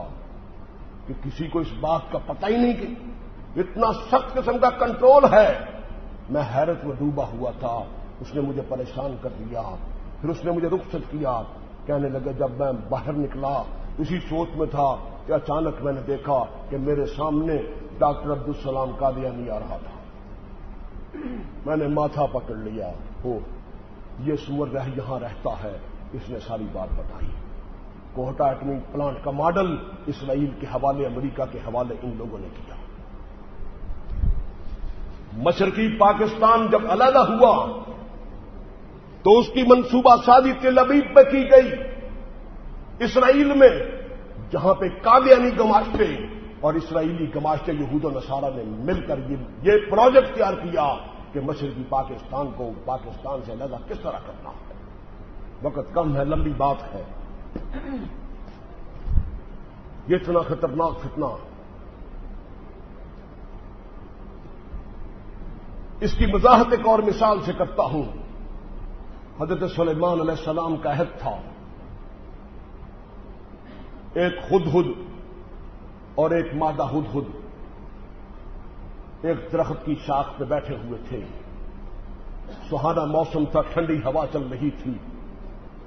کہ کسی کو اس بات کا پتہ ہی نہیں کہ اتنا سخت قسم کا کنٹرول ہے۔ میں حیرت میں ڈوبا ہوا تھا، اس نے مجھے پریشان کر دیا، پھر اس نے مجھے رخصت کیا۔ کہنے لگا جب میں باہر نکلا اسی سوچ میں تھا کہ اچانک میں نے دیکھا کہ میرے سامنے ڈاکٹر عبدالسلام قادیانی آ رہا تھا۔ میں نے ماتھا پکڑ لیا، یہ سور یہاں رہتا ہے۔ اس نے ساری بات بتائی۔ کوہٹا ایٹمی پلانٹ کا ماڈل اسرائیل کے حوالے، امریکہ کے حوالے ان لوگوں نے کیا۔ مشرقی پاکستان جب علیحدہ ہوا تو اس کی منصوبہ سازی تل ابیب پہ کی گئی، اسرائیل میں، جہاں پہ قادیانی گماشتے اور اسرائیلی گماشتے یہود و نصارہ نے مل کر یہ پروجیکٹ تیار کیا کہ مشرقی پاکستان کو پاکستان سے علیحدہ کس طرح کرنا ہے۔ وقت کم ہے، لمبی بات ہے۔ یہ اتنا خطرناک فتنہ، اس کی وضاحت ایک اور مثال سے کرتا ہوں۔ حضرت سلیمان علیہ السلام کا عہد تھا، ایک ہدہد اور ایک مادہ ہدہد ایک درخت کی شاخ پہ بیٹھے ہوئے تھے۔ سہانا موسم تھا، ٹھنڈی ہوا چل رہی تھی،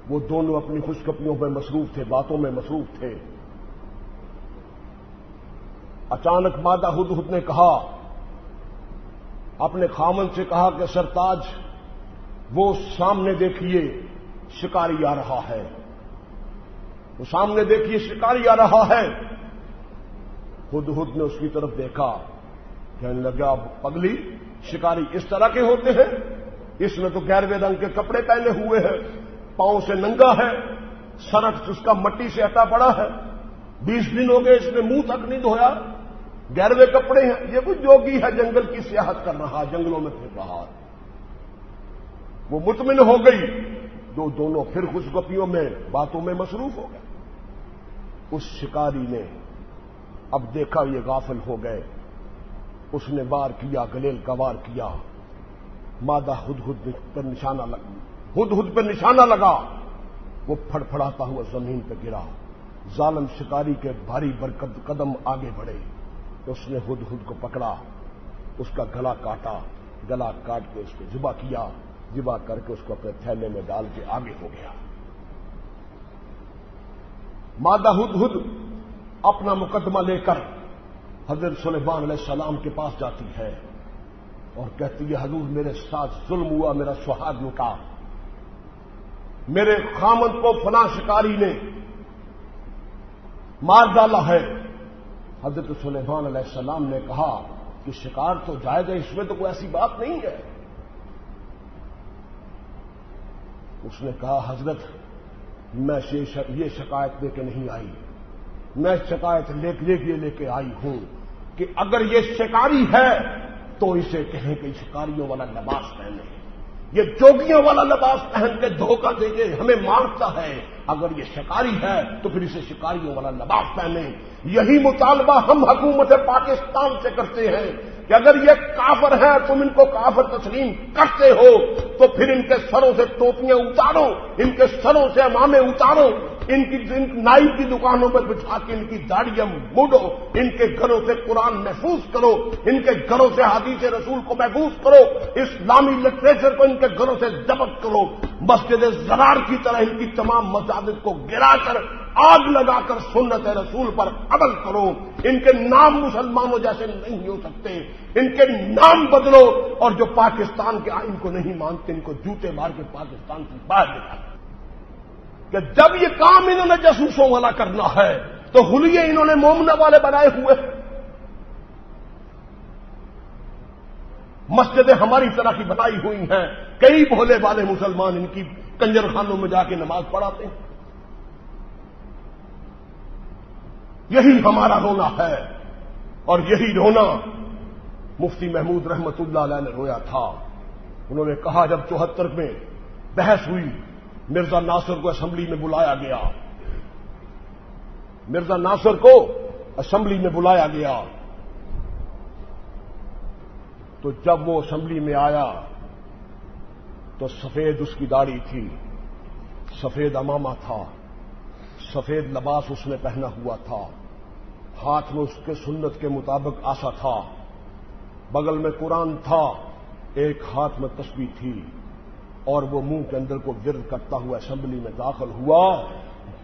وہ دونوں اپنی خوشگپیوں میں مصروف تھے، باتوں میں مصروف تھے۔ اچانک مادہ ہدہد نے کہا، اپنے خامن سے کہا کہ سرتاج وہ سامنے دیکھیے شکاری آ رہا ہے، وہ سامنے دیکھیے شکاری آ رہا ہے۔ ہدہد نے اس کی طرف دیکھا، کہنے لگا پگلی، شکاری اس طرح کے ہوتے ہیں؟ اس نے تو گہرے رنگ کے کپڑے پہنے ہوئے ہیں، پاؤں سے ننگا ہے، سرٹ اس کا مٹی سے ہٹا پڑا ہے، 20 دن ہو گئے اس نے منہ تک نہیں دھویا، گہرے کپڑے ہیں، یہ کوئی جوگی ہے، جنگل کی سیاحت کر رہا، جنگلوں میں پھر رہا۔ وہ مطمئن ہو گئی، دونوں پھر خوشگپیوں میں باتوں میں مصروف ہو گئے۔ اس شکاری نے اب دیکھا یہ غافل ہو گئے، اس نے وار کیا، گلیل کا وار کیا، مادہ ہدہد پر نشانہ لگا، وہ پھڑپھڑاتا ہوا زمین پہ گرا۔ ظالم شکاری کے بھاری برکت قدم آگے بڑھے، اس نے ہدہد کو پکڑا، اس کا گلا کاٹا، گلا کاٹ کے اس کو ذبح کیا، ذبح کر کے اس کو اپنے تھیلے میں ڈال کے آگے ہو گیا۔ مادہ ہدہد اپنا مقدمہ لے کر حضرت سلیمان علیہ السلام کے پاس جاتی ہے اور کہتی ہے، حضور میرے ساتھ ظلم ہوا، میرا سہاگ لٹا، میرے خامد کو فلاں شکاری نے مار ڈالا ہے۔ حضرت سلیمان علیہ السلام نے کہا کہ شکار تو جائز ہے، اس میں تو کوئی ایسی بات نہیں ہے۔ اس نے کہا، حضرت میں یہ شکایت لے کے نہیں آئی، میں شکایت لے کے آئی ہوں کہ اگر یہ شکاری ہے تو اسے کہیں کہ شکاریوں والا لباس پہنے، یہ جوگیوں والا لباس پہن کے دھوکہ دے کے ہمیں مارتا ہے، اگر یہ شکاری ہے تو پھر اسے شکاریوں والا لباس پہنے۔ یہی مطالبہ ہم حکومت پاکستان سے کرتے ہیں کہ اگر یہ کافر ہیں، تم ان کو کافر تسلیم کرتے ہو تو پھر ان کے سروں سے ٹوپیاں اتارو، ان کے سروں سے عمامے اتارو، ان نائی کی دکانوں پر بٹھا کے ان کی داڑیاں موڑو، ان کے گھروں سے قرآن محفوظ کرو، ان کے گھروں سے حدیث رسول کو محفوظ کرو، اسلامی لٹریچر کو ان کے گھروں سے ضبط کرو، مسجد زرار کی طرح ان کی تمام مساجد کو گرا کر آگ لگا کر سنت رسول پر عمل کرو، ان کے نام مسلمانوں جیسے نہیں ہو سکتے، ان کے نام بدلو، اور جو پاکستان کے آئین کو نہیں مانتے ان کو جوتے مار کے پاکستان سے باہر نکالو۔ کہ جب یہ کام انہوں نے جاسوسوں والا کرنا ہے تو حلیے انہوں نے مومنہ والے بنائے ہوئے، مسجدیں ہماری طرح کی بنائی ہوئی ہیں، کئی بھولے والے مسلمان ان کی کنجر خانوں میں جا کے نماز پڑھاتے ہیں۔ یہی ہمارا رونا ہے، اور یہی رونا مفتی محمود رحمت اللہ علیہ نے رویا تھا۔ انہوں نے کہا جب 74 میں بحث ہوئی، مرزا ناصر کو اسمبلی میں بلایا گیا، مرزا ناصر کو اسمبلی میں بلایا گیا، تو جب وہ اسمبلی میں آیا تو سفید اس کی داڑھی تھی، سفید عمامہ تھا، سفید لباس اس نے پہنا ہوا تھا، ہاتھ میں اس کے سنت کے مطابق آسا تھا، بغل میں قرآن تھا، ایک ہاتھ میں تسبیح تھی، اور وہ منہ کے اندر کو ورد کرتا ہوا اسمبلی میں داخل ہوا۔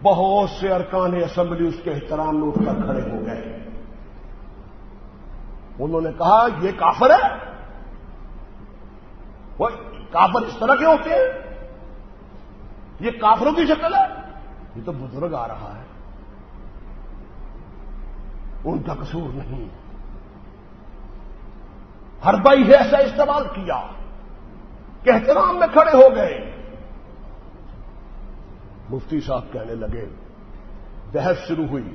بہت سے ارکان اسمبلی اس کے احترام میں اٹھ کر کھڑے ہو گئے۔ انہوں نے کہا یہ کافر ہے؟ وہ کافر اس طرح کے ہوتے ہیں؟ یہ کافروں کی شکل ہے؟ یہ تو بزرگ آ رہا ہے، ان کا قصور نہیں۔ ہر بھائی نے ایسا استعمال کیا کہ احترام میں کھڑے ہو گئے۔ مفتی صاحب کہنے لگے، بحث شروع ہوئی،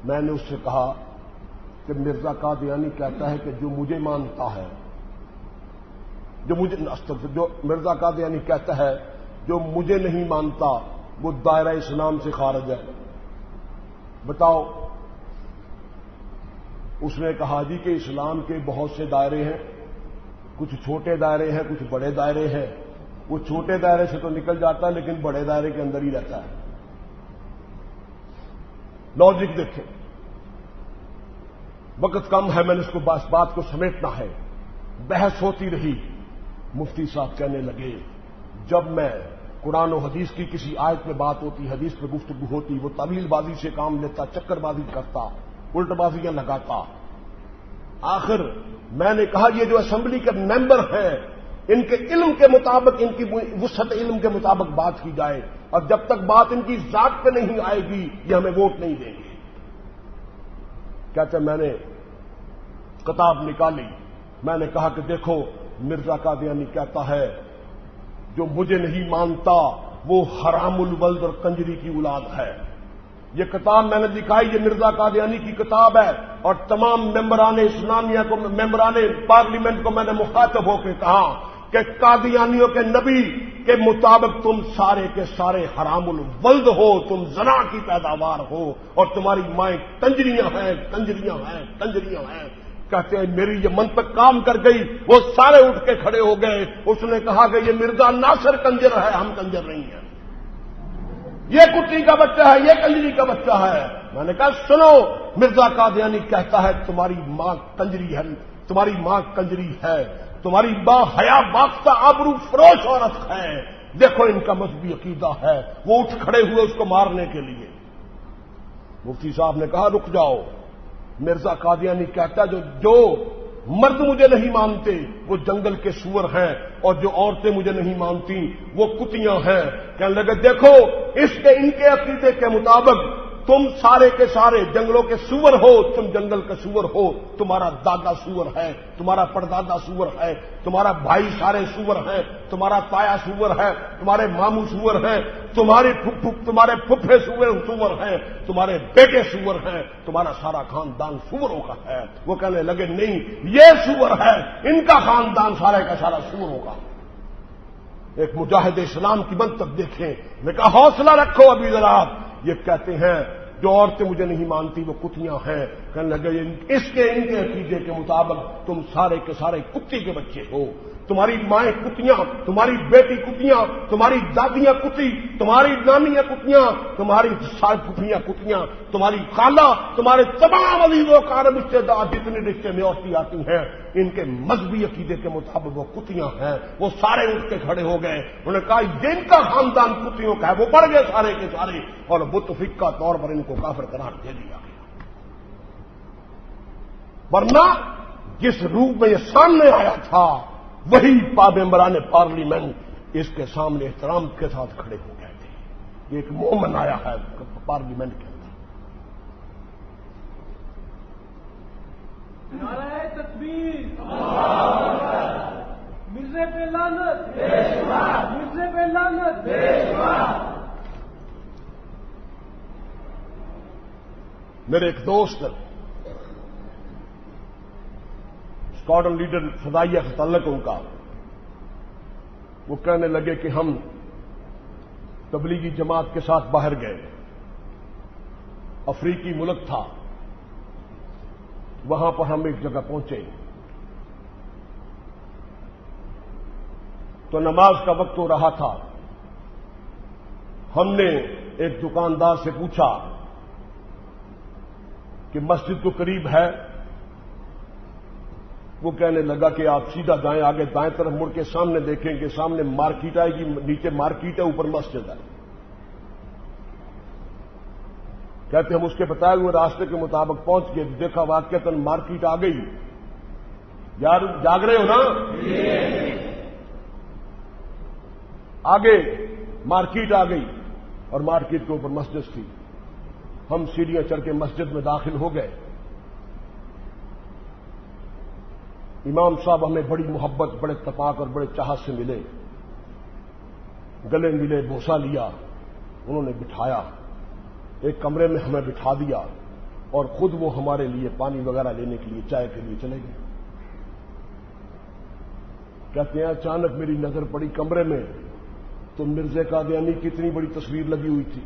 میں نے اس سے کہا کہ مرزا قادیانی کہتا ہے کہ جو مجھے مانتا ہے، جو مرزا قادیانی کہتا ہے جو مجھے نہیں مانتا وہ دائرہ اسلام سے خارج ہے، بتاؤ۔ اس نے کہا جی کہ اسلام کے بہت سے دائرے ہیں، کچھ چھوٹے دائرے ہیں، کچھ بڑے دائرے ہیں، وہ چھوٹے دائرے سے تو نکل جاتا ہے لیکن بڑے دائرے کے اندر ہی رہتا ہے۔ لاجک دیکھیں، وقت کم ہے، میں نے اس کو بات کو سمیٹنا ہے۔ بحث ہوتی رہی، مفتی صاحب کہنے لگے جب میں قرآن و حدیث کی کسی آیت میں بات ہوتی، حدیث پہ گفتگو ہوتی، وہ طویل بازی سے کام لیتا، چکر بازی کرتا، الٹ بازیاں لگاتا۔ آخر میں نے کہا یہ جو اسمبلی کے ممبر ہیں ان کے علم کے مطابق، ان کی وسعت علم کے مطابق بات کی جائے، اور جب تک بات ان کی ذات پہ نہیں آئے گی یہ ہمیں ووٹ نہیں دیں گے۔ کہتے میں نے کتاب نکالی، میں نے کہا کہ دیکھو مرزا قادیانی کہتا ہے جو مجھے نہیں مانتا وہ حرام الولد اور کنجری کی اولاد ہے۔ یہ کتاب میں نے دکھائی، یہ مرزا قادیانی کی کتاب ہے، اور تمام ممبران اسلامیہ کو، ممبران پارلیمنٹ کو میں نے مخاطب ہو کے کہا کہ قادیانیوں کے نبی کے مطابق تم سارے کے سارے حرام الولد ہو، تم زنا کی پیداوار ہو، اور تمہاری مائیں کنجریاں ہیں، کنجریاں ہیں، کنجریاں ہیں۔ کہتے ہیں میری یہ منطق کام کر گئی، وہ سارے اٹھ کے کھڑے ہو گئے۔ اس نے کہا کہ یہ مرزا ناصر کنجر ہے، ہم کنجر نہیں ہیں، یہ کٹی کا بچہ ہے، یہ کنجری کا بچہ ہے۔ میں نے کہا سنو، مرزا قادیانی کہتا ہے تمہاری ماں کنجری ہے، تمہاری ماں کنجری ہے، تمہاری ماں حیا باختہ آبرو فروش عورت ہے، دیکھو ان کا مذہبی عقیدہ ہے۔ وہ اٹھ کھڑے ہوئے اس کو مارنے کے لیے۔ مفتی صاحب نے کہا رک جاؤ، مرزا قادیانی کہتا ہے جو مرد مجھے نہیں مانتے وہ جنگل کے سور ہیں، اور جو عورتیں مجھے نہیں مانتی وہ کتیاں ہیں۔ کہنے لگے دیکھو ان کے عقیدے کے مطابق تم سارے کے سارے جنگلوں کے سور ہو، تم جنگل کے سور ہو، تمہارا دادا سور ہے، تمہارا پردادا سور ہے، تمہارا بھائی سارے سور ہیں، تمہارا تایا سور ہے، تمہارے ماموں سور ہیں، تمہارے پھپھے سور ہیں، تمہارے بیٹے سور ہیں، تمہارا سارا خاندان سوروں کا ہے۔ وہ کہنے لگے نہیں، یہ سور ہے، ان کا خاندان سارے کا سارا سوروں کا۔ ایک مجاہد اسلام کی منطق دیکھیں۔ میں کہا حوصلہ رکھو ابھی ذرا، یہ کہتے ہیں جو عورتیں مجھے نہیں مانتی وہ کتیاں ہیں۔ کہنے لگے ان کے عقیدے کے مطابق تم سارے کے سارے کتی کے بچے ہو۔ تمہاری مائیں کتیاں، تمہاری بیٹی کتیاں، تمہاری دادیاں کتی، تمہاری نانیاں کتیاں، تمہاری پھوپھیاں کتیاں، تمہاری خالہ، تمہارے تمام عزیزوں کا رشتے دار جتنے رشتے میں عورتیں آتی ہیں، ان کے مذہبی عقیدے کے مطابق وہ کتیاں ہیں، وہ سارے اٹھ کے کھڑے ہو گئے. انہوں نے کہا جن کا خاندان کتیوں کا ہے وہ بڑھ گئے سارے کے سارے، اور متفقہ طور پر ان کو کافر قرار دے دیا گیا. ورنہ جس روپ میں یہ سامنے آیا تھا وہی ممبران پارلیمنٹ اس کے سامنے احترام کے ساتھ کھڑے ہو گئے تھے. یہ ایک مومن آیا ہے پارلیمنٹ کے اندر. نعرہ تکبیر، مرزے پہ لعنت، مرزے پہ لعنت. میرے ایک دوست اسکواڈرن لیڈر فضائیہ سے تعلق ان کا، وہ کہنے لگے کہ ہم تبلیغی جماعت کے ساتھ باہر گئے. افریقی ملک تھا، وہاں پر ہم ایک جگہ پہنچے تو نماز کا وقت ہو رہا تھا. ہم نے ایک دکاندار سے پوچھا کہ مسجد تو قریب ہے. وہ کہنے لگا کہ آپ سیدھا جائیں، آگے دائیں طرف مڑ کے سامنے دیکھیں کہ سامنے مارکیٹ آئے گی، نیچے مارکیٹ ہے، اوپر مسجد ہے. کہتے ہم اس کے بتائے ہوئے راستے کے مطابق پہنچ گئے. دیکھا واقعتاً مارکیٹ آ گئی. یار جاگ رہے ہو نا؟ آگے مارکیٹ آ گئی اور مارکیٹ کے اوپر مسجد تھی. ہم سیڑھیاں چڑھ کے مسجد میں داخل ہو گئے. امام صاحب ہمیں بڑی محبت، بڑے اتفاق اور بڑے چاہت سے ملے. گلے ملے، بوسہ لیا، انہوں نے بٹھایا، ایک کمرے میں ہمیں بٹھا دیا اور خود وہ ہمارے لیے پانی وغیرہ لینے کے لیے، چائے کے لیے چلے گئے. کہتے ہیں اچانک میری نظر پڑی کمرے میں تو مرزا قادیانی کی اتنی بڑی تصویر لگی ہوئی تھی.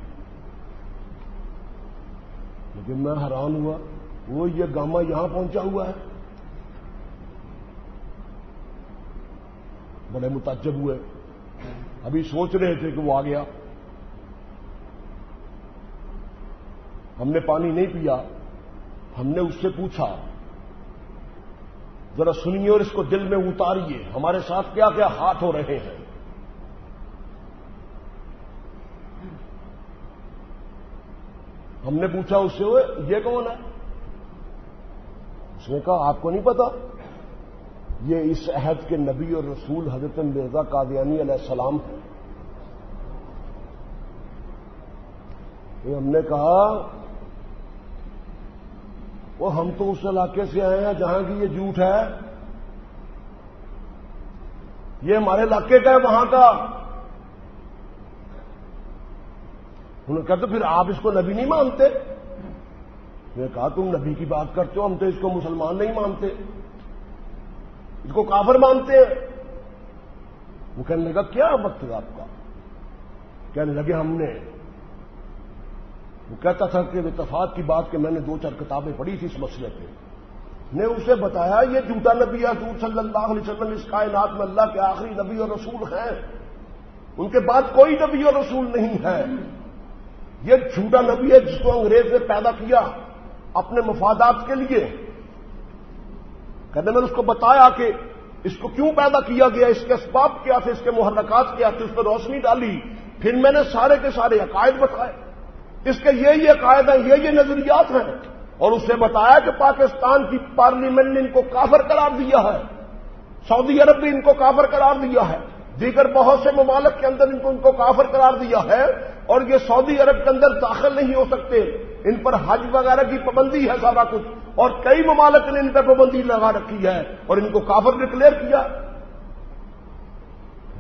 لیکن میں حیران ہوا، وہ یہ گاما یہاں پہنچا ہوا ہے. بڑے متعجب ہوئے. ابھی سوچ رہے تھے کہ وہ آ گیا. ہم نے پانی نہیں پیا. ہم نے اس سے پوچھا ذرا سنیے اور اس کو دل میں اتاریے، ہمارے ساتھ کیا کیا ہاتھ ہو رہے ہیں. ہم نے پوچھا اس سے یہ کون ہے؟ اس نے کہا آپ کو نہیں پتا، یہ اس عہد کے نبی اور رسول حضرت مرزا قادیانی علیہ السلام ہیں. ہم نے کہا وہ ہم تو اس علاقے سے آئے ہیں جہاں کی یہ جھوٹ ہے، یہ ہمارے علاقے کا ہے وہاں کا. انہوں نے کہا تو پھر آپ اس کو نبی نہیں مانتے؟ میں نے کہا تم نبی کی بات کرتے ہو، ہم تو اس کو مسلمان نہیں مانتے، اس کو کافر مانتے ہیں. وہ کہنے لگا کیا وقت ہے آپ کا؟ کہنے لگے ہم نے، وہ کہتا تھا کہ اتفاق کی بات کہ میں نے 2-4 کتابیں پڑھی تھی اس مسئلے پہ. نے اسے بتایا یہ جھوٹا نبی حضور صلی اللہ علیہ وسلم اس کائنات میں اللہ کے آخری نبی اور رسول ہیں، ان کے بعد کوئی نبی اور رسول نہیں ہے. یہ جھوٹا نبی ہے جس کو انگریز نے پیدا کیا اپنے مفادات کے لیے. کہتے میں نے اس کو بتایا کہ اس کو کیوں پیدا کیا گیا، اس کے اسباب کیا تھے، اس کے محرکات کیا تھے، اس پر روشنی ڈالی. پھر میں نے سارے کے سارے عقائد بتائے، اس کے یہ عقائد ہیں، یہ نظریات ہیں. اور اس نے بتایا کہ پاکستان کی پارلیمنٹ نے ان کو کافر قرار دیا ہے، سعودی عرب نے ان کو کافر قرار دیا ہے، دیگر بہت سے ممالک کے اندر ان کو کافر قرار دیا ہے، اور یہ سعودی عرب کے اندر داخل نہیں ہو سکتے. ان پر حج وغیرہ کی پابندی ہے سارا کچھ، اور کئی ممالک نے ان پر پابندی لگا رکھی ہے اور ان کو کافر ڈکلیئر کیا.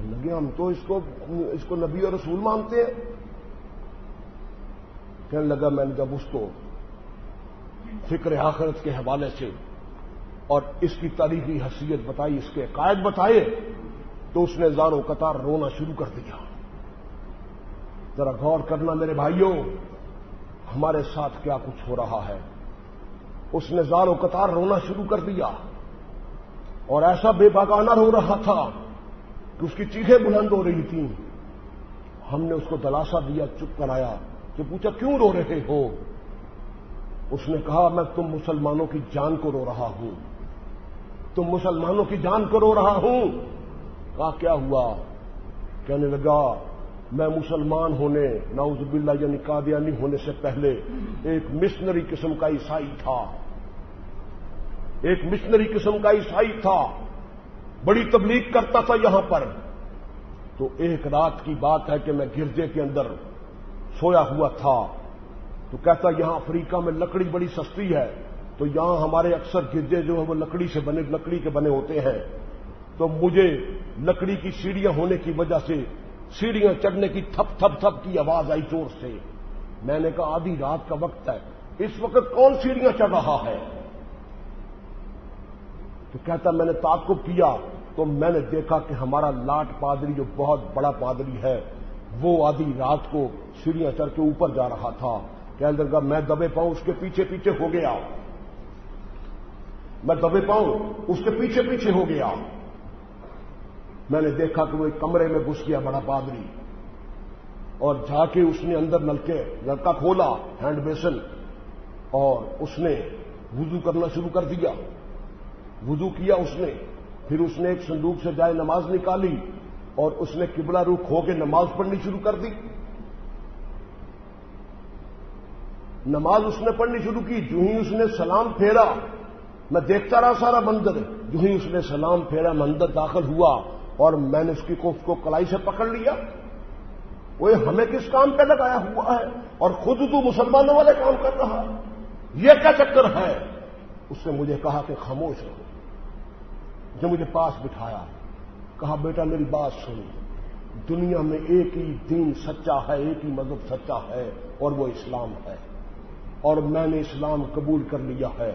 لگے ہم تو اس کو نبی اور رسول مانتے ہیں. کہنے لگا میں نے جب اس کو فکر آخرت کے حوالے سے اور اس کی تاریخی حیثیت بتائی، اس کے عقائد بتائے، تو اس نے زاروں قطار رونا شروع کر دیا. ذرا غور کرنا میرے بھائیوں، ہمارے ساتھ کیا کچھ ہو رہا ہے. اس نے زاروں قطار رونا شروع کر دیا. اور ایسا بے باکانہ رو رہا تھا کہ اس کی چیخیں بلند ہو رہی تھیں. ہم نے اس کو دلاسا دیا, چپ کرایا, کہ پوچھا کیوں رو رہے ہو؟ اس نے کہا میں تم مسلمانوں کی جان کو رو رہا ہوں, تم مسلمانوں کی جان کو رو رہا ہوں. کہا کیا ہوا؟ کہنے لگا میں مسلمان ہونے, نعوذ باللہ یعنی قادیانی ہونے سے پہلے ایک مشنری قسم کا عیسائی تھا, ایک مشنری قسم کا عیسائی تھا, بڑی تبلیغ کرتا تھا یہاں پر. تو ایک رات کی بات ہے کہ میں گرجے کے اندر سویا ہوا تھا, تو کہتا یہاں افریقہ میں لکڑی بڑی سستی ہے, تو یہاں ہمارے اکثر گرجے جو ہیں وہ لکڑی کے بنے ہوتے ہیں. تو مجھے لکڑی کی سیڑھیاں ہونے کی وجہ سے سیڑھیاں چڑھنے کی تھپ تھپ تھپ کی آواز آئی زور سے. میں نے کہا آدھی رات کا وقت ہے, اس وقت کون سیڑھیاں چڑھ رہا ہے؟ تو کہتا میں نے تعقب کیا تو میں نے دیکھا کہ ہمارا لاٹ پادری جو بہت بڑا پادری ہے وہ آدھی رات کو سیڑھیاں چڑھ کے اوپر جا رہا تھا. کہنے لگا میں دبے پاؤں اس کے پیچھے پیچھے ہو گیا, میں دبے پاؤں اس کے پیچھے پیچھے ہو گیا. میں نے دیکھا کہ وہ ایک کمرے میں گھس گیا بڑا پادری, اور جا کے اس نے اندر نلکا کھولا, ہینڈ بیسن, اور اس نے وضو کرنا شروع کر دیا. وضو کیا اس نے, پھر اس نے ایک صندوق سے جائے نماز نکالی اور اس نے قبلہ رخ ہو کے نماز پڑھنی شروع کر دی. نماز اس نے پڑھنی شروع کی. جو ہی اس نے سلام پھیرا, میں دیکھتا رہا سارا منظر, جو ہی اس نے سلام پھیرا میں اندر داخل ہوا اور میں نے اس کی کوف کو کلائی سے پکڑ لیا. وہ ہمیں کس کام پہ لگایا ہوا ہے اور خود تو مسلمانوں والے کام کر رہا ہے, یہ کیا چکر ہے؟ اس نے مجھے کہا کہ خاموش رہو. جو مجھے پاس بٹھایا, کہا بیٹا میری بات سن, دنیا میں ایک ہی دین سچا ہے, ایک ہی مذہب سچا ہے اور وہ اسلام ہے, اور میں نے اسلام قبول کر لیا ہے.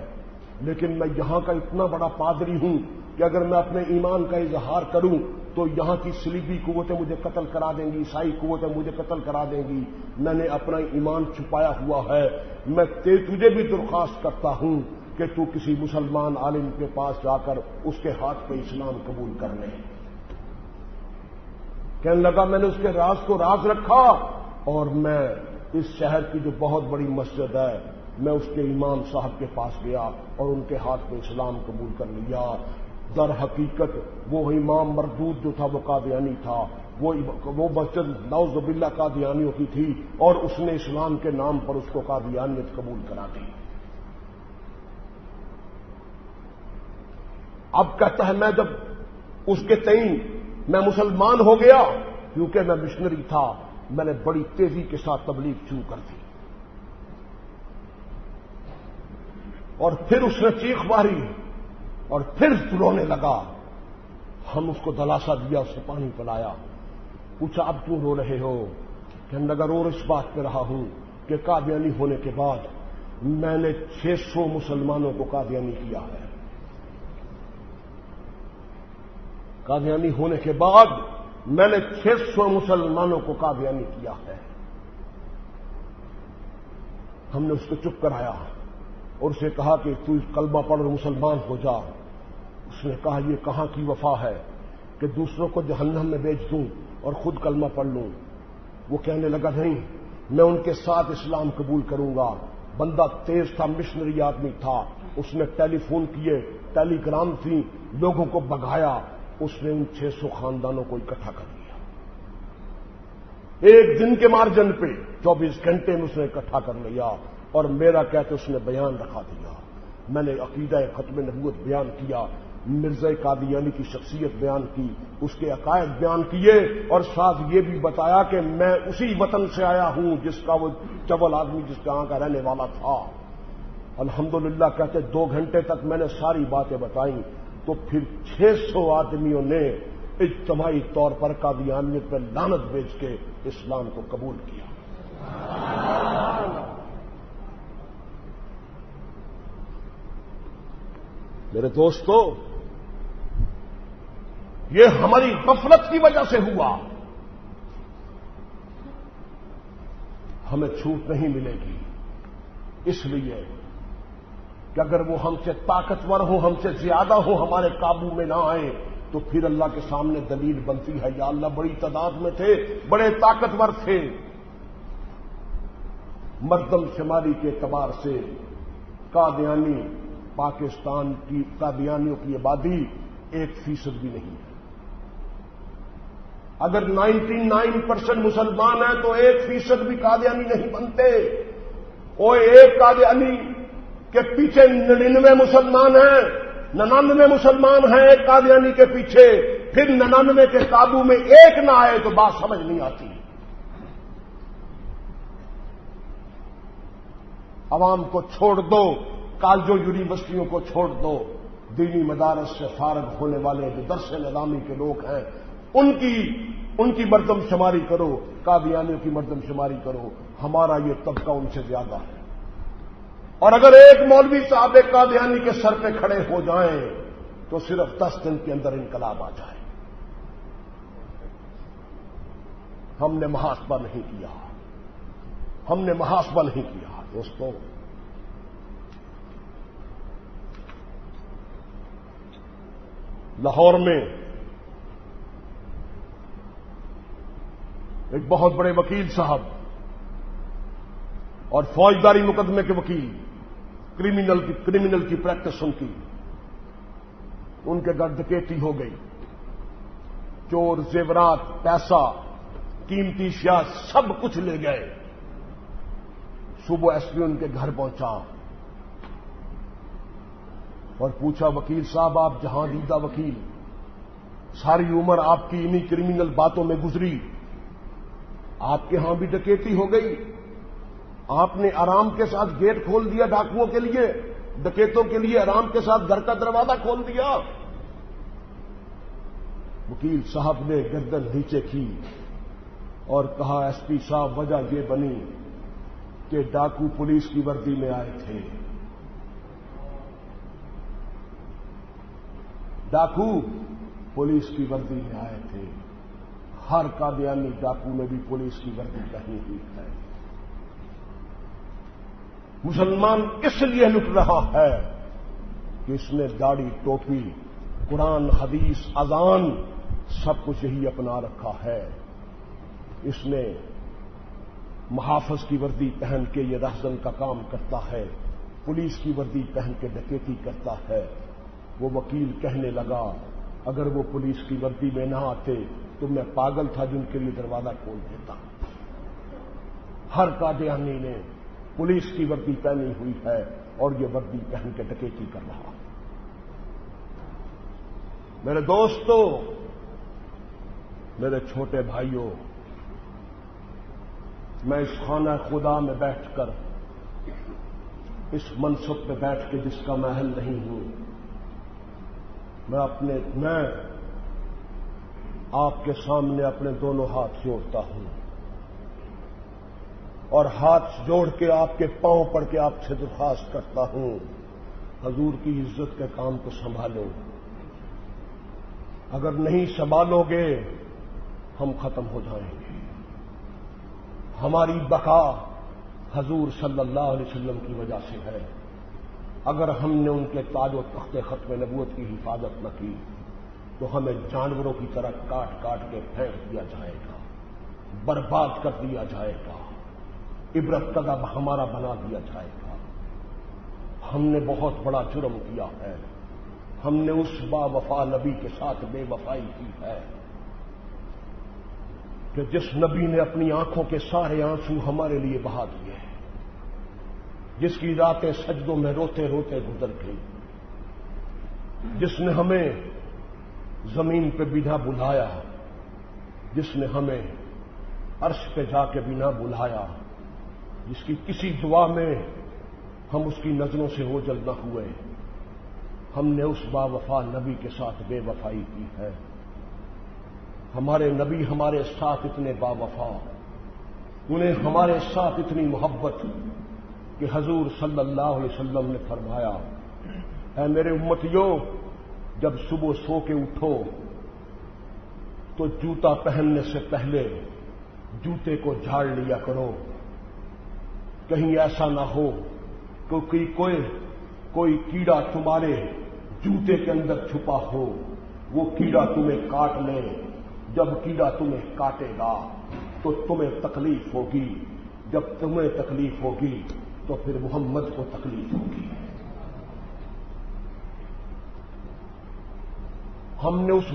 لیکن میں یہاں کا اتنا بڑا پادری ہوں کہ اگر میں اپنے ایمان کا اظہار کروں تو یہاں کی صلیبی قوتیں مجھے قتل کرا دیں گی, عیسائی قوتیں مجھے قتل کرا دیں گی. میں نے اپنا ایمان چھپایا ہوا ہے. میں تجھے بھی درخواست کرتا ہوں کہ تو کسی مسلمان عالم کے پاس جا کر اس کے ہاتھ پہ اسلام قبول کر لے. کہنے لگا میں نے اس کے راز کو راز رکھا, اور میں اس شہر کی جو بہت بڑی مسجد ہے میں اس کے امام صاحب کے پاس گیا اور ان کے ہاتھ پہ اسلام قبول کر لیا. در حقیقت وہ امام مردود جو تھا وہ قادیانی تھا, وہ مسجد نعوذ باللہ قادیانیوں کی تھی, اور اس نے اسلام کے نام پر اس کو قادیانیت قبول کرا دی. اب کہتا ہے میں جب اس کے تئیں میں مسلمان ہو گیا, کیونکہ میں مشنری تھا, میں نے بڑی تیزی کے ساتھ تبلیغ شروع کر دی. اور پھر اس نے چیخ ماری اور پھر رونے لگا. ہم اس کو دلاسا دیا, اس نے پانی پلایا. پوچھا اب کیوں رو رہے ہو؟ کہنے لگا رو اس بات پہ رہا ہوں کہ قادیانی ہونے کے بعد میں نے 600 مسلمانوں کو قادیانی کیا ہے. قادیانی ہونے کے بعد میں نے 600 مسلمانوں کو قادیانی کیا ہے. ہم نے اس کو چپ کرایا اور اسے کہا کہ تو کلمہ پڑھ اور مسلمان ہو جا. اس نے کہا یہ کہاں کی وفا ہے کہ دوسروں کو جہنم میں بیچ دوں اور خود کلمہ پڑھ لوں. وہ کہنے لگا نہیں, میں ان کے ساتھ اسلام قبول کروں گا. بندہ تیز تھا, مشنری آدمی تھا. اس نے ٹیلی فون کیے, ٹیلی گرام تھی, لوگوں کو بھگایا. اس نے ان 600 خاندانوں کو اکٹھا کر لیا. ایک دن کے مارجن پہ 24 گھنٹے میں اس نے اکٹھا کر لیا, اور میرا کہتے اس نے بیان رکھا دیا. میں نے عقیدہ ختم نبوت بیان کیا, مرزا قادیانی کی شخصیت بیان کی, اس کے عقائد بیان کیے, اور ساتھ یہ بھی بتایا کہ میں اسی وطن سے آیا ہوں جس کا وہ چول آدمی جس کا کا رہنے والا تھا. الحمدللہ کہتے 2 گھنٹے تک میں نے ساری باتیں بتائیں. تو پھر 600 آدمیوں نے اجتماعی طور پر قادیانیت پہ لعنت بیچ کے اسلام کو قبول کیا. میرے دوستو, یہ ہماری غفلت کی وجہ سے ہوا. ہمیں چھوٹ نہیں ملے گی, اس لیے کہ اگر وہ ہم سے طاقتور ہوں، ہم سے زیادہ ہوں، ہمارے قابو میں نہ آئیں، تو پھر اللہ کے سامنے دلیل بنتی ہے، یا اللہ بڑی تعداد میں تھے، بڑے طاقتور تھے۔ مردم شماری کے اعتبار سے قادیانی پاکستان کی قادیانیوں کی آبادی 1% بھی نہیں ہے۔ اگر 99% مسلمان ہیں تو 1% بھی قادیانی نہیں بنتے۔ وہ ایک قادیانی کے پیچھے 99 مسلمان ہیں، 99 مسلمان ہیں ایک قادیانی کے پیچھے، پھر 99 کے قابو میں ایک نہ آئے تو بات سمجھ نہیں آتی۔ عوام کو چھوڑ دو، کالجوں یونیورسٹیوں کو چھوڑ دو، دینی مدارس سے فارغ ہونے والے جو درس نظامی کے لوگ ہیں ان کی مردم شماری کرو، قادیانیوں کی مردم شماری کرو، ہمارا یہ طبقہ ان سے زیادہ ہے۔ اور اگر ایک مولوی صاحب قادیانی کے سر پہ کھڑے ہو جائیں تو صرف 10 دن کے اندر انقلاب آ جائے۔ ہم نے محاسبہ نہیں کیا، ہم نے محاسبہ نہیں کیا دوستوں۔ لاہور میں ایک بہت بڑے وکیل صاحب اور فوجداری مقدمے کے وکیل، کرمنل کی پریکٹس ان کے گھر ڈکیتی ہو گئی، چور زیورات، پیسہ، قیمتی اشیاء سب کچھ لے گئے۔ صبح ایس پی ان کے گھر پہنچا اور پوچھا، وکیل صاحب آپ جہاں دیدہ وکیل، ساری عمر آپ کی انہی کرمنل باتوں میں گزری، آپ کے ہاں بھی ڈکیتی ہو گئی؟ آپ نے آرام کے ساتھ گیٹ کھول دیا ڈاکوؤں کے لیے، ڈکیتوں کے لیے آرام کے ساتھ گھر کا دروازہ کھول دیا؟ وکیل صاحب نے گردن نیچے کی اور کہا، ایس پی صاحب وجہ یہ بنی کہ ڈاکو پولیس کی وردی میں آئے تھے۔ ڈاکو پولیس کی وردی میں آئے تھے۔ ہر قادیانی ڈاکو میں بھی پولیس کی وردی پہنی ہوئی ہے۔ مسلمان اس لیے لٹ رہا ہے کہ اس نے داڑھی، ٹوپی، قرآن، حدیث، اذان سب کچھ یہی اپنا رکھا ہے۔ اس نے محافظ کی وردی پہن کے یہ رہزن کا کام کرتا ہے، پولیس کی وردی پہن کے ڈکیتی کرتا ہے۔ وہ وکیل کہنے لگا، اگر وہ پولیس کی وردی میں نہ آتے تو میں پاگل تھا جن کے لیے دروازہ کھول دیتا۔ ہر قادیانی نے پولیس کی وردی پہنی ہوئی ہے اور یہ وردی پہن کے ڈکیتی کر رہا۔ میرے دوستو، میرے چھوٹے بھائیوں، میں اس خانہ خدا میں بیٹھ کر، اس منصب پہ بیٹھ کے جس کا میں اہل نہیں ہوں، میں آپ کے سامنے اپنے دونوں ہاتھ جوڑتا ہوں اور ہاتھ جوڑ کے آپ کے پاؤں پڑ کے آپ سے درخواست کرتا ہوں، حضور کی عزت کے کام کو سنبھالو۔ اگر نہیں سنبھالو گے ہم ختم ہو جائیں گے۔ ہماری بقا حضور صلی اللہ علیہ وسلم کی وجہ سے ہے۔ اگر ہم نے ان کے تاج و تخت ختم نبوت کی حفاظت نہ کی تو ہمیں جانوروں کی طرح کاٹ کاٹ کے پھینک دیا جائے گا، برباد کر دیا جائے گا، عبرت قدب ہمارا بنا دیا جائے گا۔ ہم نے بہت بڑا جرم کیا ہے، ہم نے اس با وفا نبی کے ساتھ بے وفائی کی ہے کہ جس نبی نے اپنی آنکھوں کے سارے آنسو ہمارے لیے بہا دیے، جس کی راتیں سجدوں میں روتے روتے گزر گئی، جس نے ہمیں زمین پہ بنا بلایا، جس نے ہمیں عرش پہ جا کے بنا بلایا، جس کی کسی دعا میں ہم اس کی نظروں سے اوجھل نہ ہوئے، ہم نے اس با وفا نبی کے ساتھ بے وفائی کی ہے۔ ہمارے نبی ہمارے ساتھ اتنے با وفا، انہیں ہمارے ساتھ اتنی محبت کہ حضور صلی اللہ علیہ وسلم نے فرمایا، اے میرے امتیوں، جب صبح سو کے اٹھو تو جوتا پہننے سے پہلے جوتے کو جھاڑ لیا کرو، کہیں ایسا نہ ہو کہ کوئی کیڑا تمہارے جوتے کے اندر چھپا ہو، وہ کیڑا تمہیں کاٹ لے، جب کیڑا تمہیں کاٹے گا تو تمہیں تکلیف ہوگی، جب تمہیں تکلیف ہوگی تو پھر محمد کو تکلیف ہوگی۔ ہم نے اس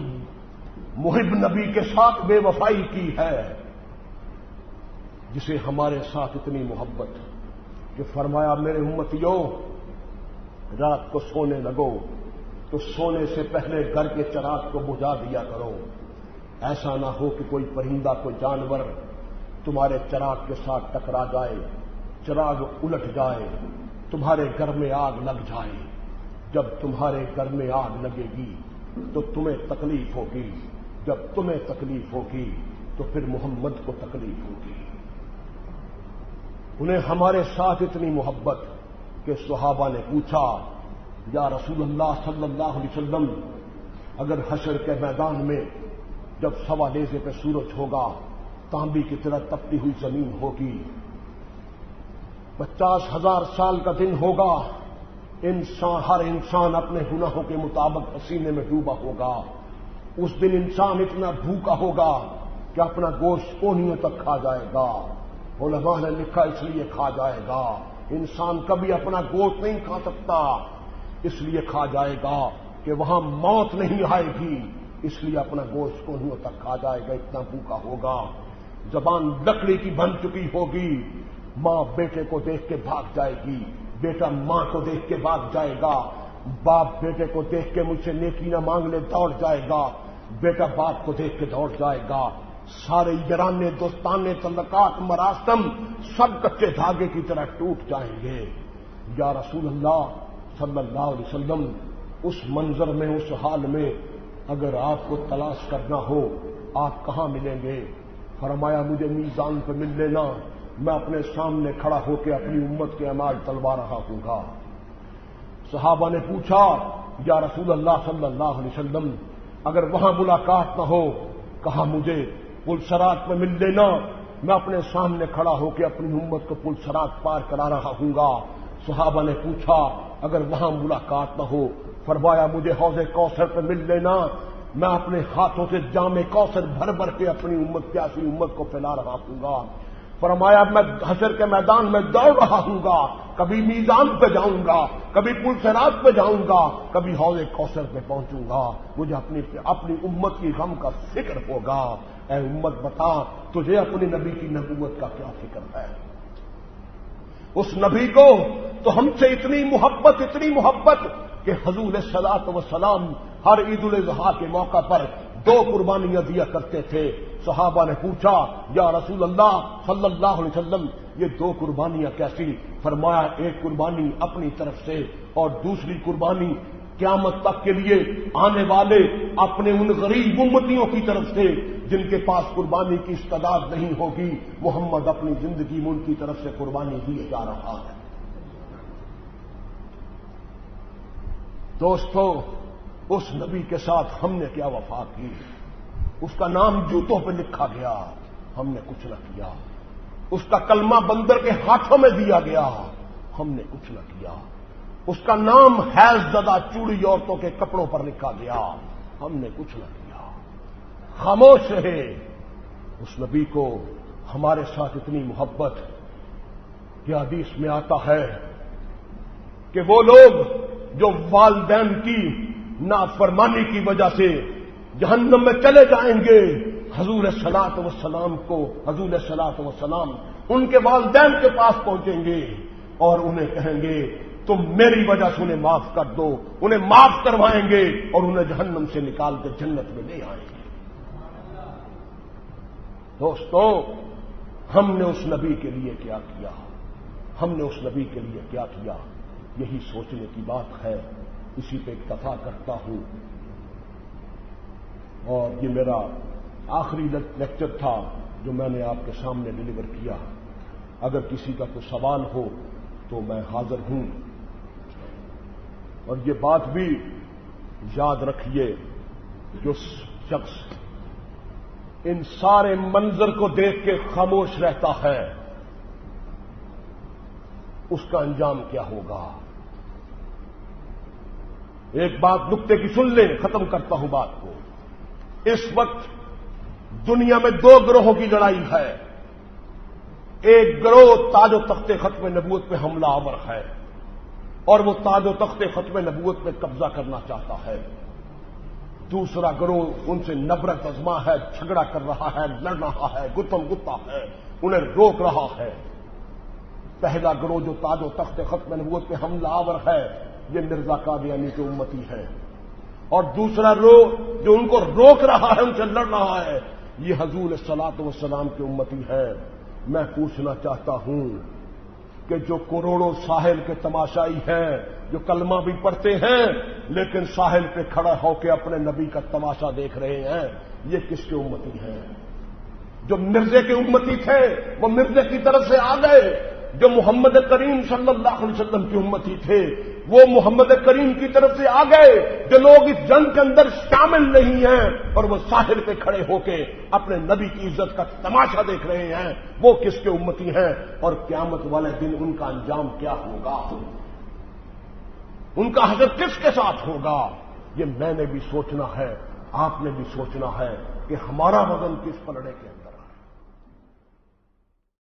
محب نبی کے ساتھ بے وفائی کی ہے جسے ہمارے ساتھ اتنی محبت کہ فرمایا میرے امتیوں رات کو سونے لگو تو سونے سے پہلے گھر کے چراغ کو بجھا دیا کرو، ایسا نہ ہو کہ کوئی پرندہ کوئی جانور تمہارے چراغ کے ساتھ ٹکرا جائے، چراغ الٹ جائے، تمہارے گھر میں آگ لگ جائے۔ جب تمہارے گھر میں آگ لگے گی تو تمہیں تکلیف ہوگی، جب تمہیں تکلیف ہوگی تو پھر محمد کو تکلیف ہوگی۔ انہیں ہمارے ساتھ اتنی محبت کہ صحابہ نے پوچھا یا رسول اللہ صلی اللہ علیہ وسلم، اگر حشر کے میدان میں جب سوا نیزے پہ سورج ہوگا، تانبی کی طرح تپتی ہوئی زمین ہوگی، 50,000 سال کا دن ہوگا، ہر انسان اپنے گناہوں کے مطابق پسینے میں ڈوبا ہوگا، اس دن انسان اتنا بھوکا ہوگا کہ اپنا گوشت کونیوں تک کھا جائے گا۔ علماء نے لکھا اس لیے کھا جائے گا، انسان کبھی اپنا گوشت نہیں کھا سکتا، اس لیے کھا جائے گا کہ وہاں موت نہیں آئے گی، اس لیے اپنا گوشت کونیوں تک کھا جائے گا، اتنا بھوکا ہوگا۔ زبان لکڑی کی بن چکی ہوگی، ماں بیٹے کو دیکھ کے بھاگ جائے گی، بیٹا ماں کو دیکھ کے بھاگ جائے گا، باپ بیٹے کو دیکھ کے مجھ سے نیکی نہ مانگ لے دوڑ جائے گا، بیٹا باپ کو دیکھ کے دوڑ جائے گا، سارے یارانے دوستانے تعلقات مراسم سب کچے دھاگے کی طرح ٹوٹ جائیں گے۔ یا رسول اللہ صلی اللہ علیہ وسلم، اس منظر میں اس حال میں اگر آپ کو تلاش کرنا ہو آپ کہاں ملیں گے؟ فرمایا مجھے میزان پہ مل لینا، میں اپنے سامنے کھڑا ہو کے اپنی امت کے اعمال تلوا رہا ہوں گا۔ صحابہ نے پوچھا یا رسول اللہ صلی اللہ علیہ وسلم، اگر وہاں ملاقات نہ ہو، کہا مجھے پل صراط میں مل لینا، میں اپنے سامنے کھڑا ہو کے اپنی امت کو پل صراط پار کرا رہا ہوں گا۔ صحابہ نے پوچھا اگر وہاں ملاقات نہ ہو، فرمایا مجھے حوض کوثر پہ مل لینا، میں اپنے ہاتھوں سے جام کوثر بھر بھر کے اپنی امت پیاسی امت کو پلا رہا ہوں گا۔ فرمایا میں حشر کے میدان میں دوڑ رہا ہوں گا، کبھی میزان پہ جاؤں گا، کبھی پل صراط پہ جاؤں گا، کبھی حوض کوثر پہ پہنچوں گا، مجھے اپنی امت کی غم کا فکر ہوگا۔ اے امت بتا تجھے اپنے نبی کی نبوت کا کیا فکر ہے؟ اس نبی کو تو ہم سے اتنی محبت کہ حضور صلوات و سلام ہر عید الاضحیٰ کے موقع پر 2 قربانیاں دیا کرتے تھے۔ صحابہ نے پوچھا یا رسول اللہ صلی اللہ علیہ وسلم یہ 2 قربانیاں کیسی؟ فرمایا ایک قربانی اپنی طرف سے اور دوسری قربانی قیامت تک کے لیے آنے والے اپنے ان غریب امتیوں کی طرف سے جن کے پاس قربانی کی استعداد نہیں ہوگی، محمد اپنی زندگی میں ان کی طرف سے قربانی دیے جا رہا ہے۔ دوستو اس نبی کے ساتھ ہم نے کیا وفا کی؟ اس کا نام جوتوں پہ لکھا گیا، ہم نے کچھ نہ کیا۔ اس کا کلمہ بندر کے ہاتھوں میں دیا گیا، ہم نے کچھ نہ کیا۔ اس کا نام حیض زدہ چوڑی عورتوں کے کپڑوں پر لکھا گیا، ہم نے کچھ نہ کیا۔ خاموش رہے۔ اس نبی کو ہمارے ساتھ اتنی محبت کہ حدیث میں آتا ہے کہ وہ لوگ جو والدین کی نافرمانی کی وجہ سے جہنم میں چلے جائیں گے، حضور صلوات و سلام ان کے والدین کے پاس پہنچیں گے اور انہیں کہیں گے تم میری وجہ سے انہیں معاف کر دو، انہیں معاف کروائیں گے اور انہیں جہنم سے نکال کے جنت میں لے آئیں گے۔ دوستو ہم نے اس نبی کے لیے کیا کیا؟ ہم نے اس نبی کے لیے کیا کیا؟ یہی سوچنے کی بات ہے۔ اسی پہ اکتفا کرتا ہوں اور یہ میرا آخری لیکچر تھا جو میں نے آپ کے سامنے ڈیلیور کیا۔ اگر کسی کا کوئی سوال ہو تو میں حاضر ہوں۔ اور یہ بات بھی یاد رکھیے، جو شخص ان سارے منظر کو دیکھ کے خاموش رہتا ہے اس کا انجام کیا ہوگا؟ ایک بات نکتے کی سن لیں، ختم کرتا ہوں بات کو۔ اس وقت دنیا میں دو گروہوں کی لڑائی ہے۔ ایک گروہ تاج و تخت ختم نبوت پہ حملہ آور ہے اور وہ تاج و تخت ختم نبوت پہ قبضہ کرنا چاہتا ہے۔ دوسرا گروہ ان سے نفرت ازما ہے، جھگڑا کر رہا ہے، لڑ رہا ہے، گتم گتا ہے، انہیں روک رہا ہے۔ پہلا گروہ جو تاج و تخت ختم نبوت پہ حملہ آور ہے یہ مرزا قادیانی کے امتی ہے، اور دوسرا گروہ جو ان کو روک رہا ہے، ان سے لڑ رہا ہے، یہ حضور صلوات و سلام کے امتی ہے۔ میں پوچھنا چاہتا ہوں کہ جو کروڑوں ساحل کے تماشائی ہیں، جو کلمہ بھی پڑھتے ہیں لیکن ساحل پہ کھڑا ہو کے اپنے نبی کا تماشا دیکھ رہے ہیں، یہ کس کے امتی ہیں؟ جو مرزے کے امتی تھے وہ مرزے کی طرف سے آ گئے، جو محمد کریم صلی اللہ علیہ وسلم کی امتی تھے وہ محمد کریم کی طرف سے آ گئے۔ جو لوگ اس جنگ کے اندر شامل نہیں ہیں اور وہ ساحل پہ کھڑے ہو کے اپنے نبی کی عزت کا تماشا دیکھ رہے ہیں، وہ کس کے امتی ہیں؟ اور قیامت والے دن ان کا انجام کیا ہوگا؟ ان کا حشر کس کے ساتھ ہوگا؟ یہ میں نے بھی سوچنا ہے، آپ نے بھی سوچنا ہے کہ ہمارا وزن کس پلڑے کے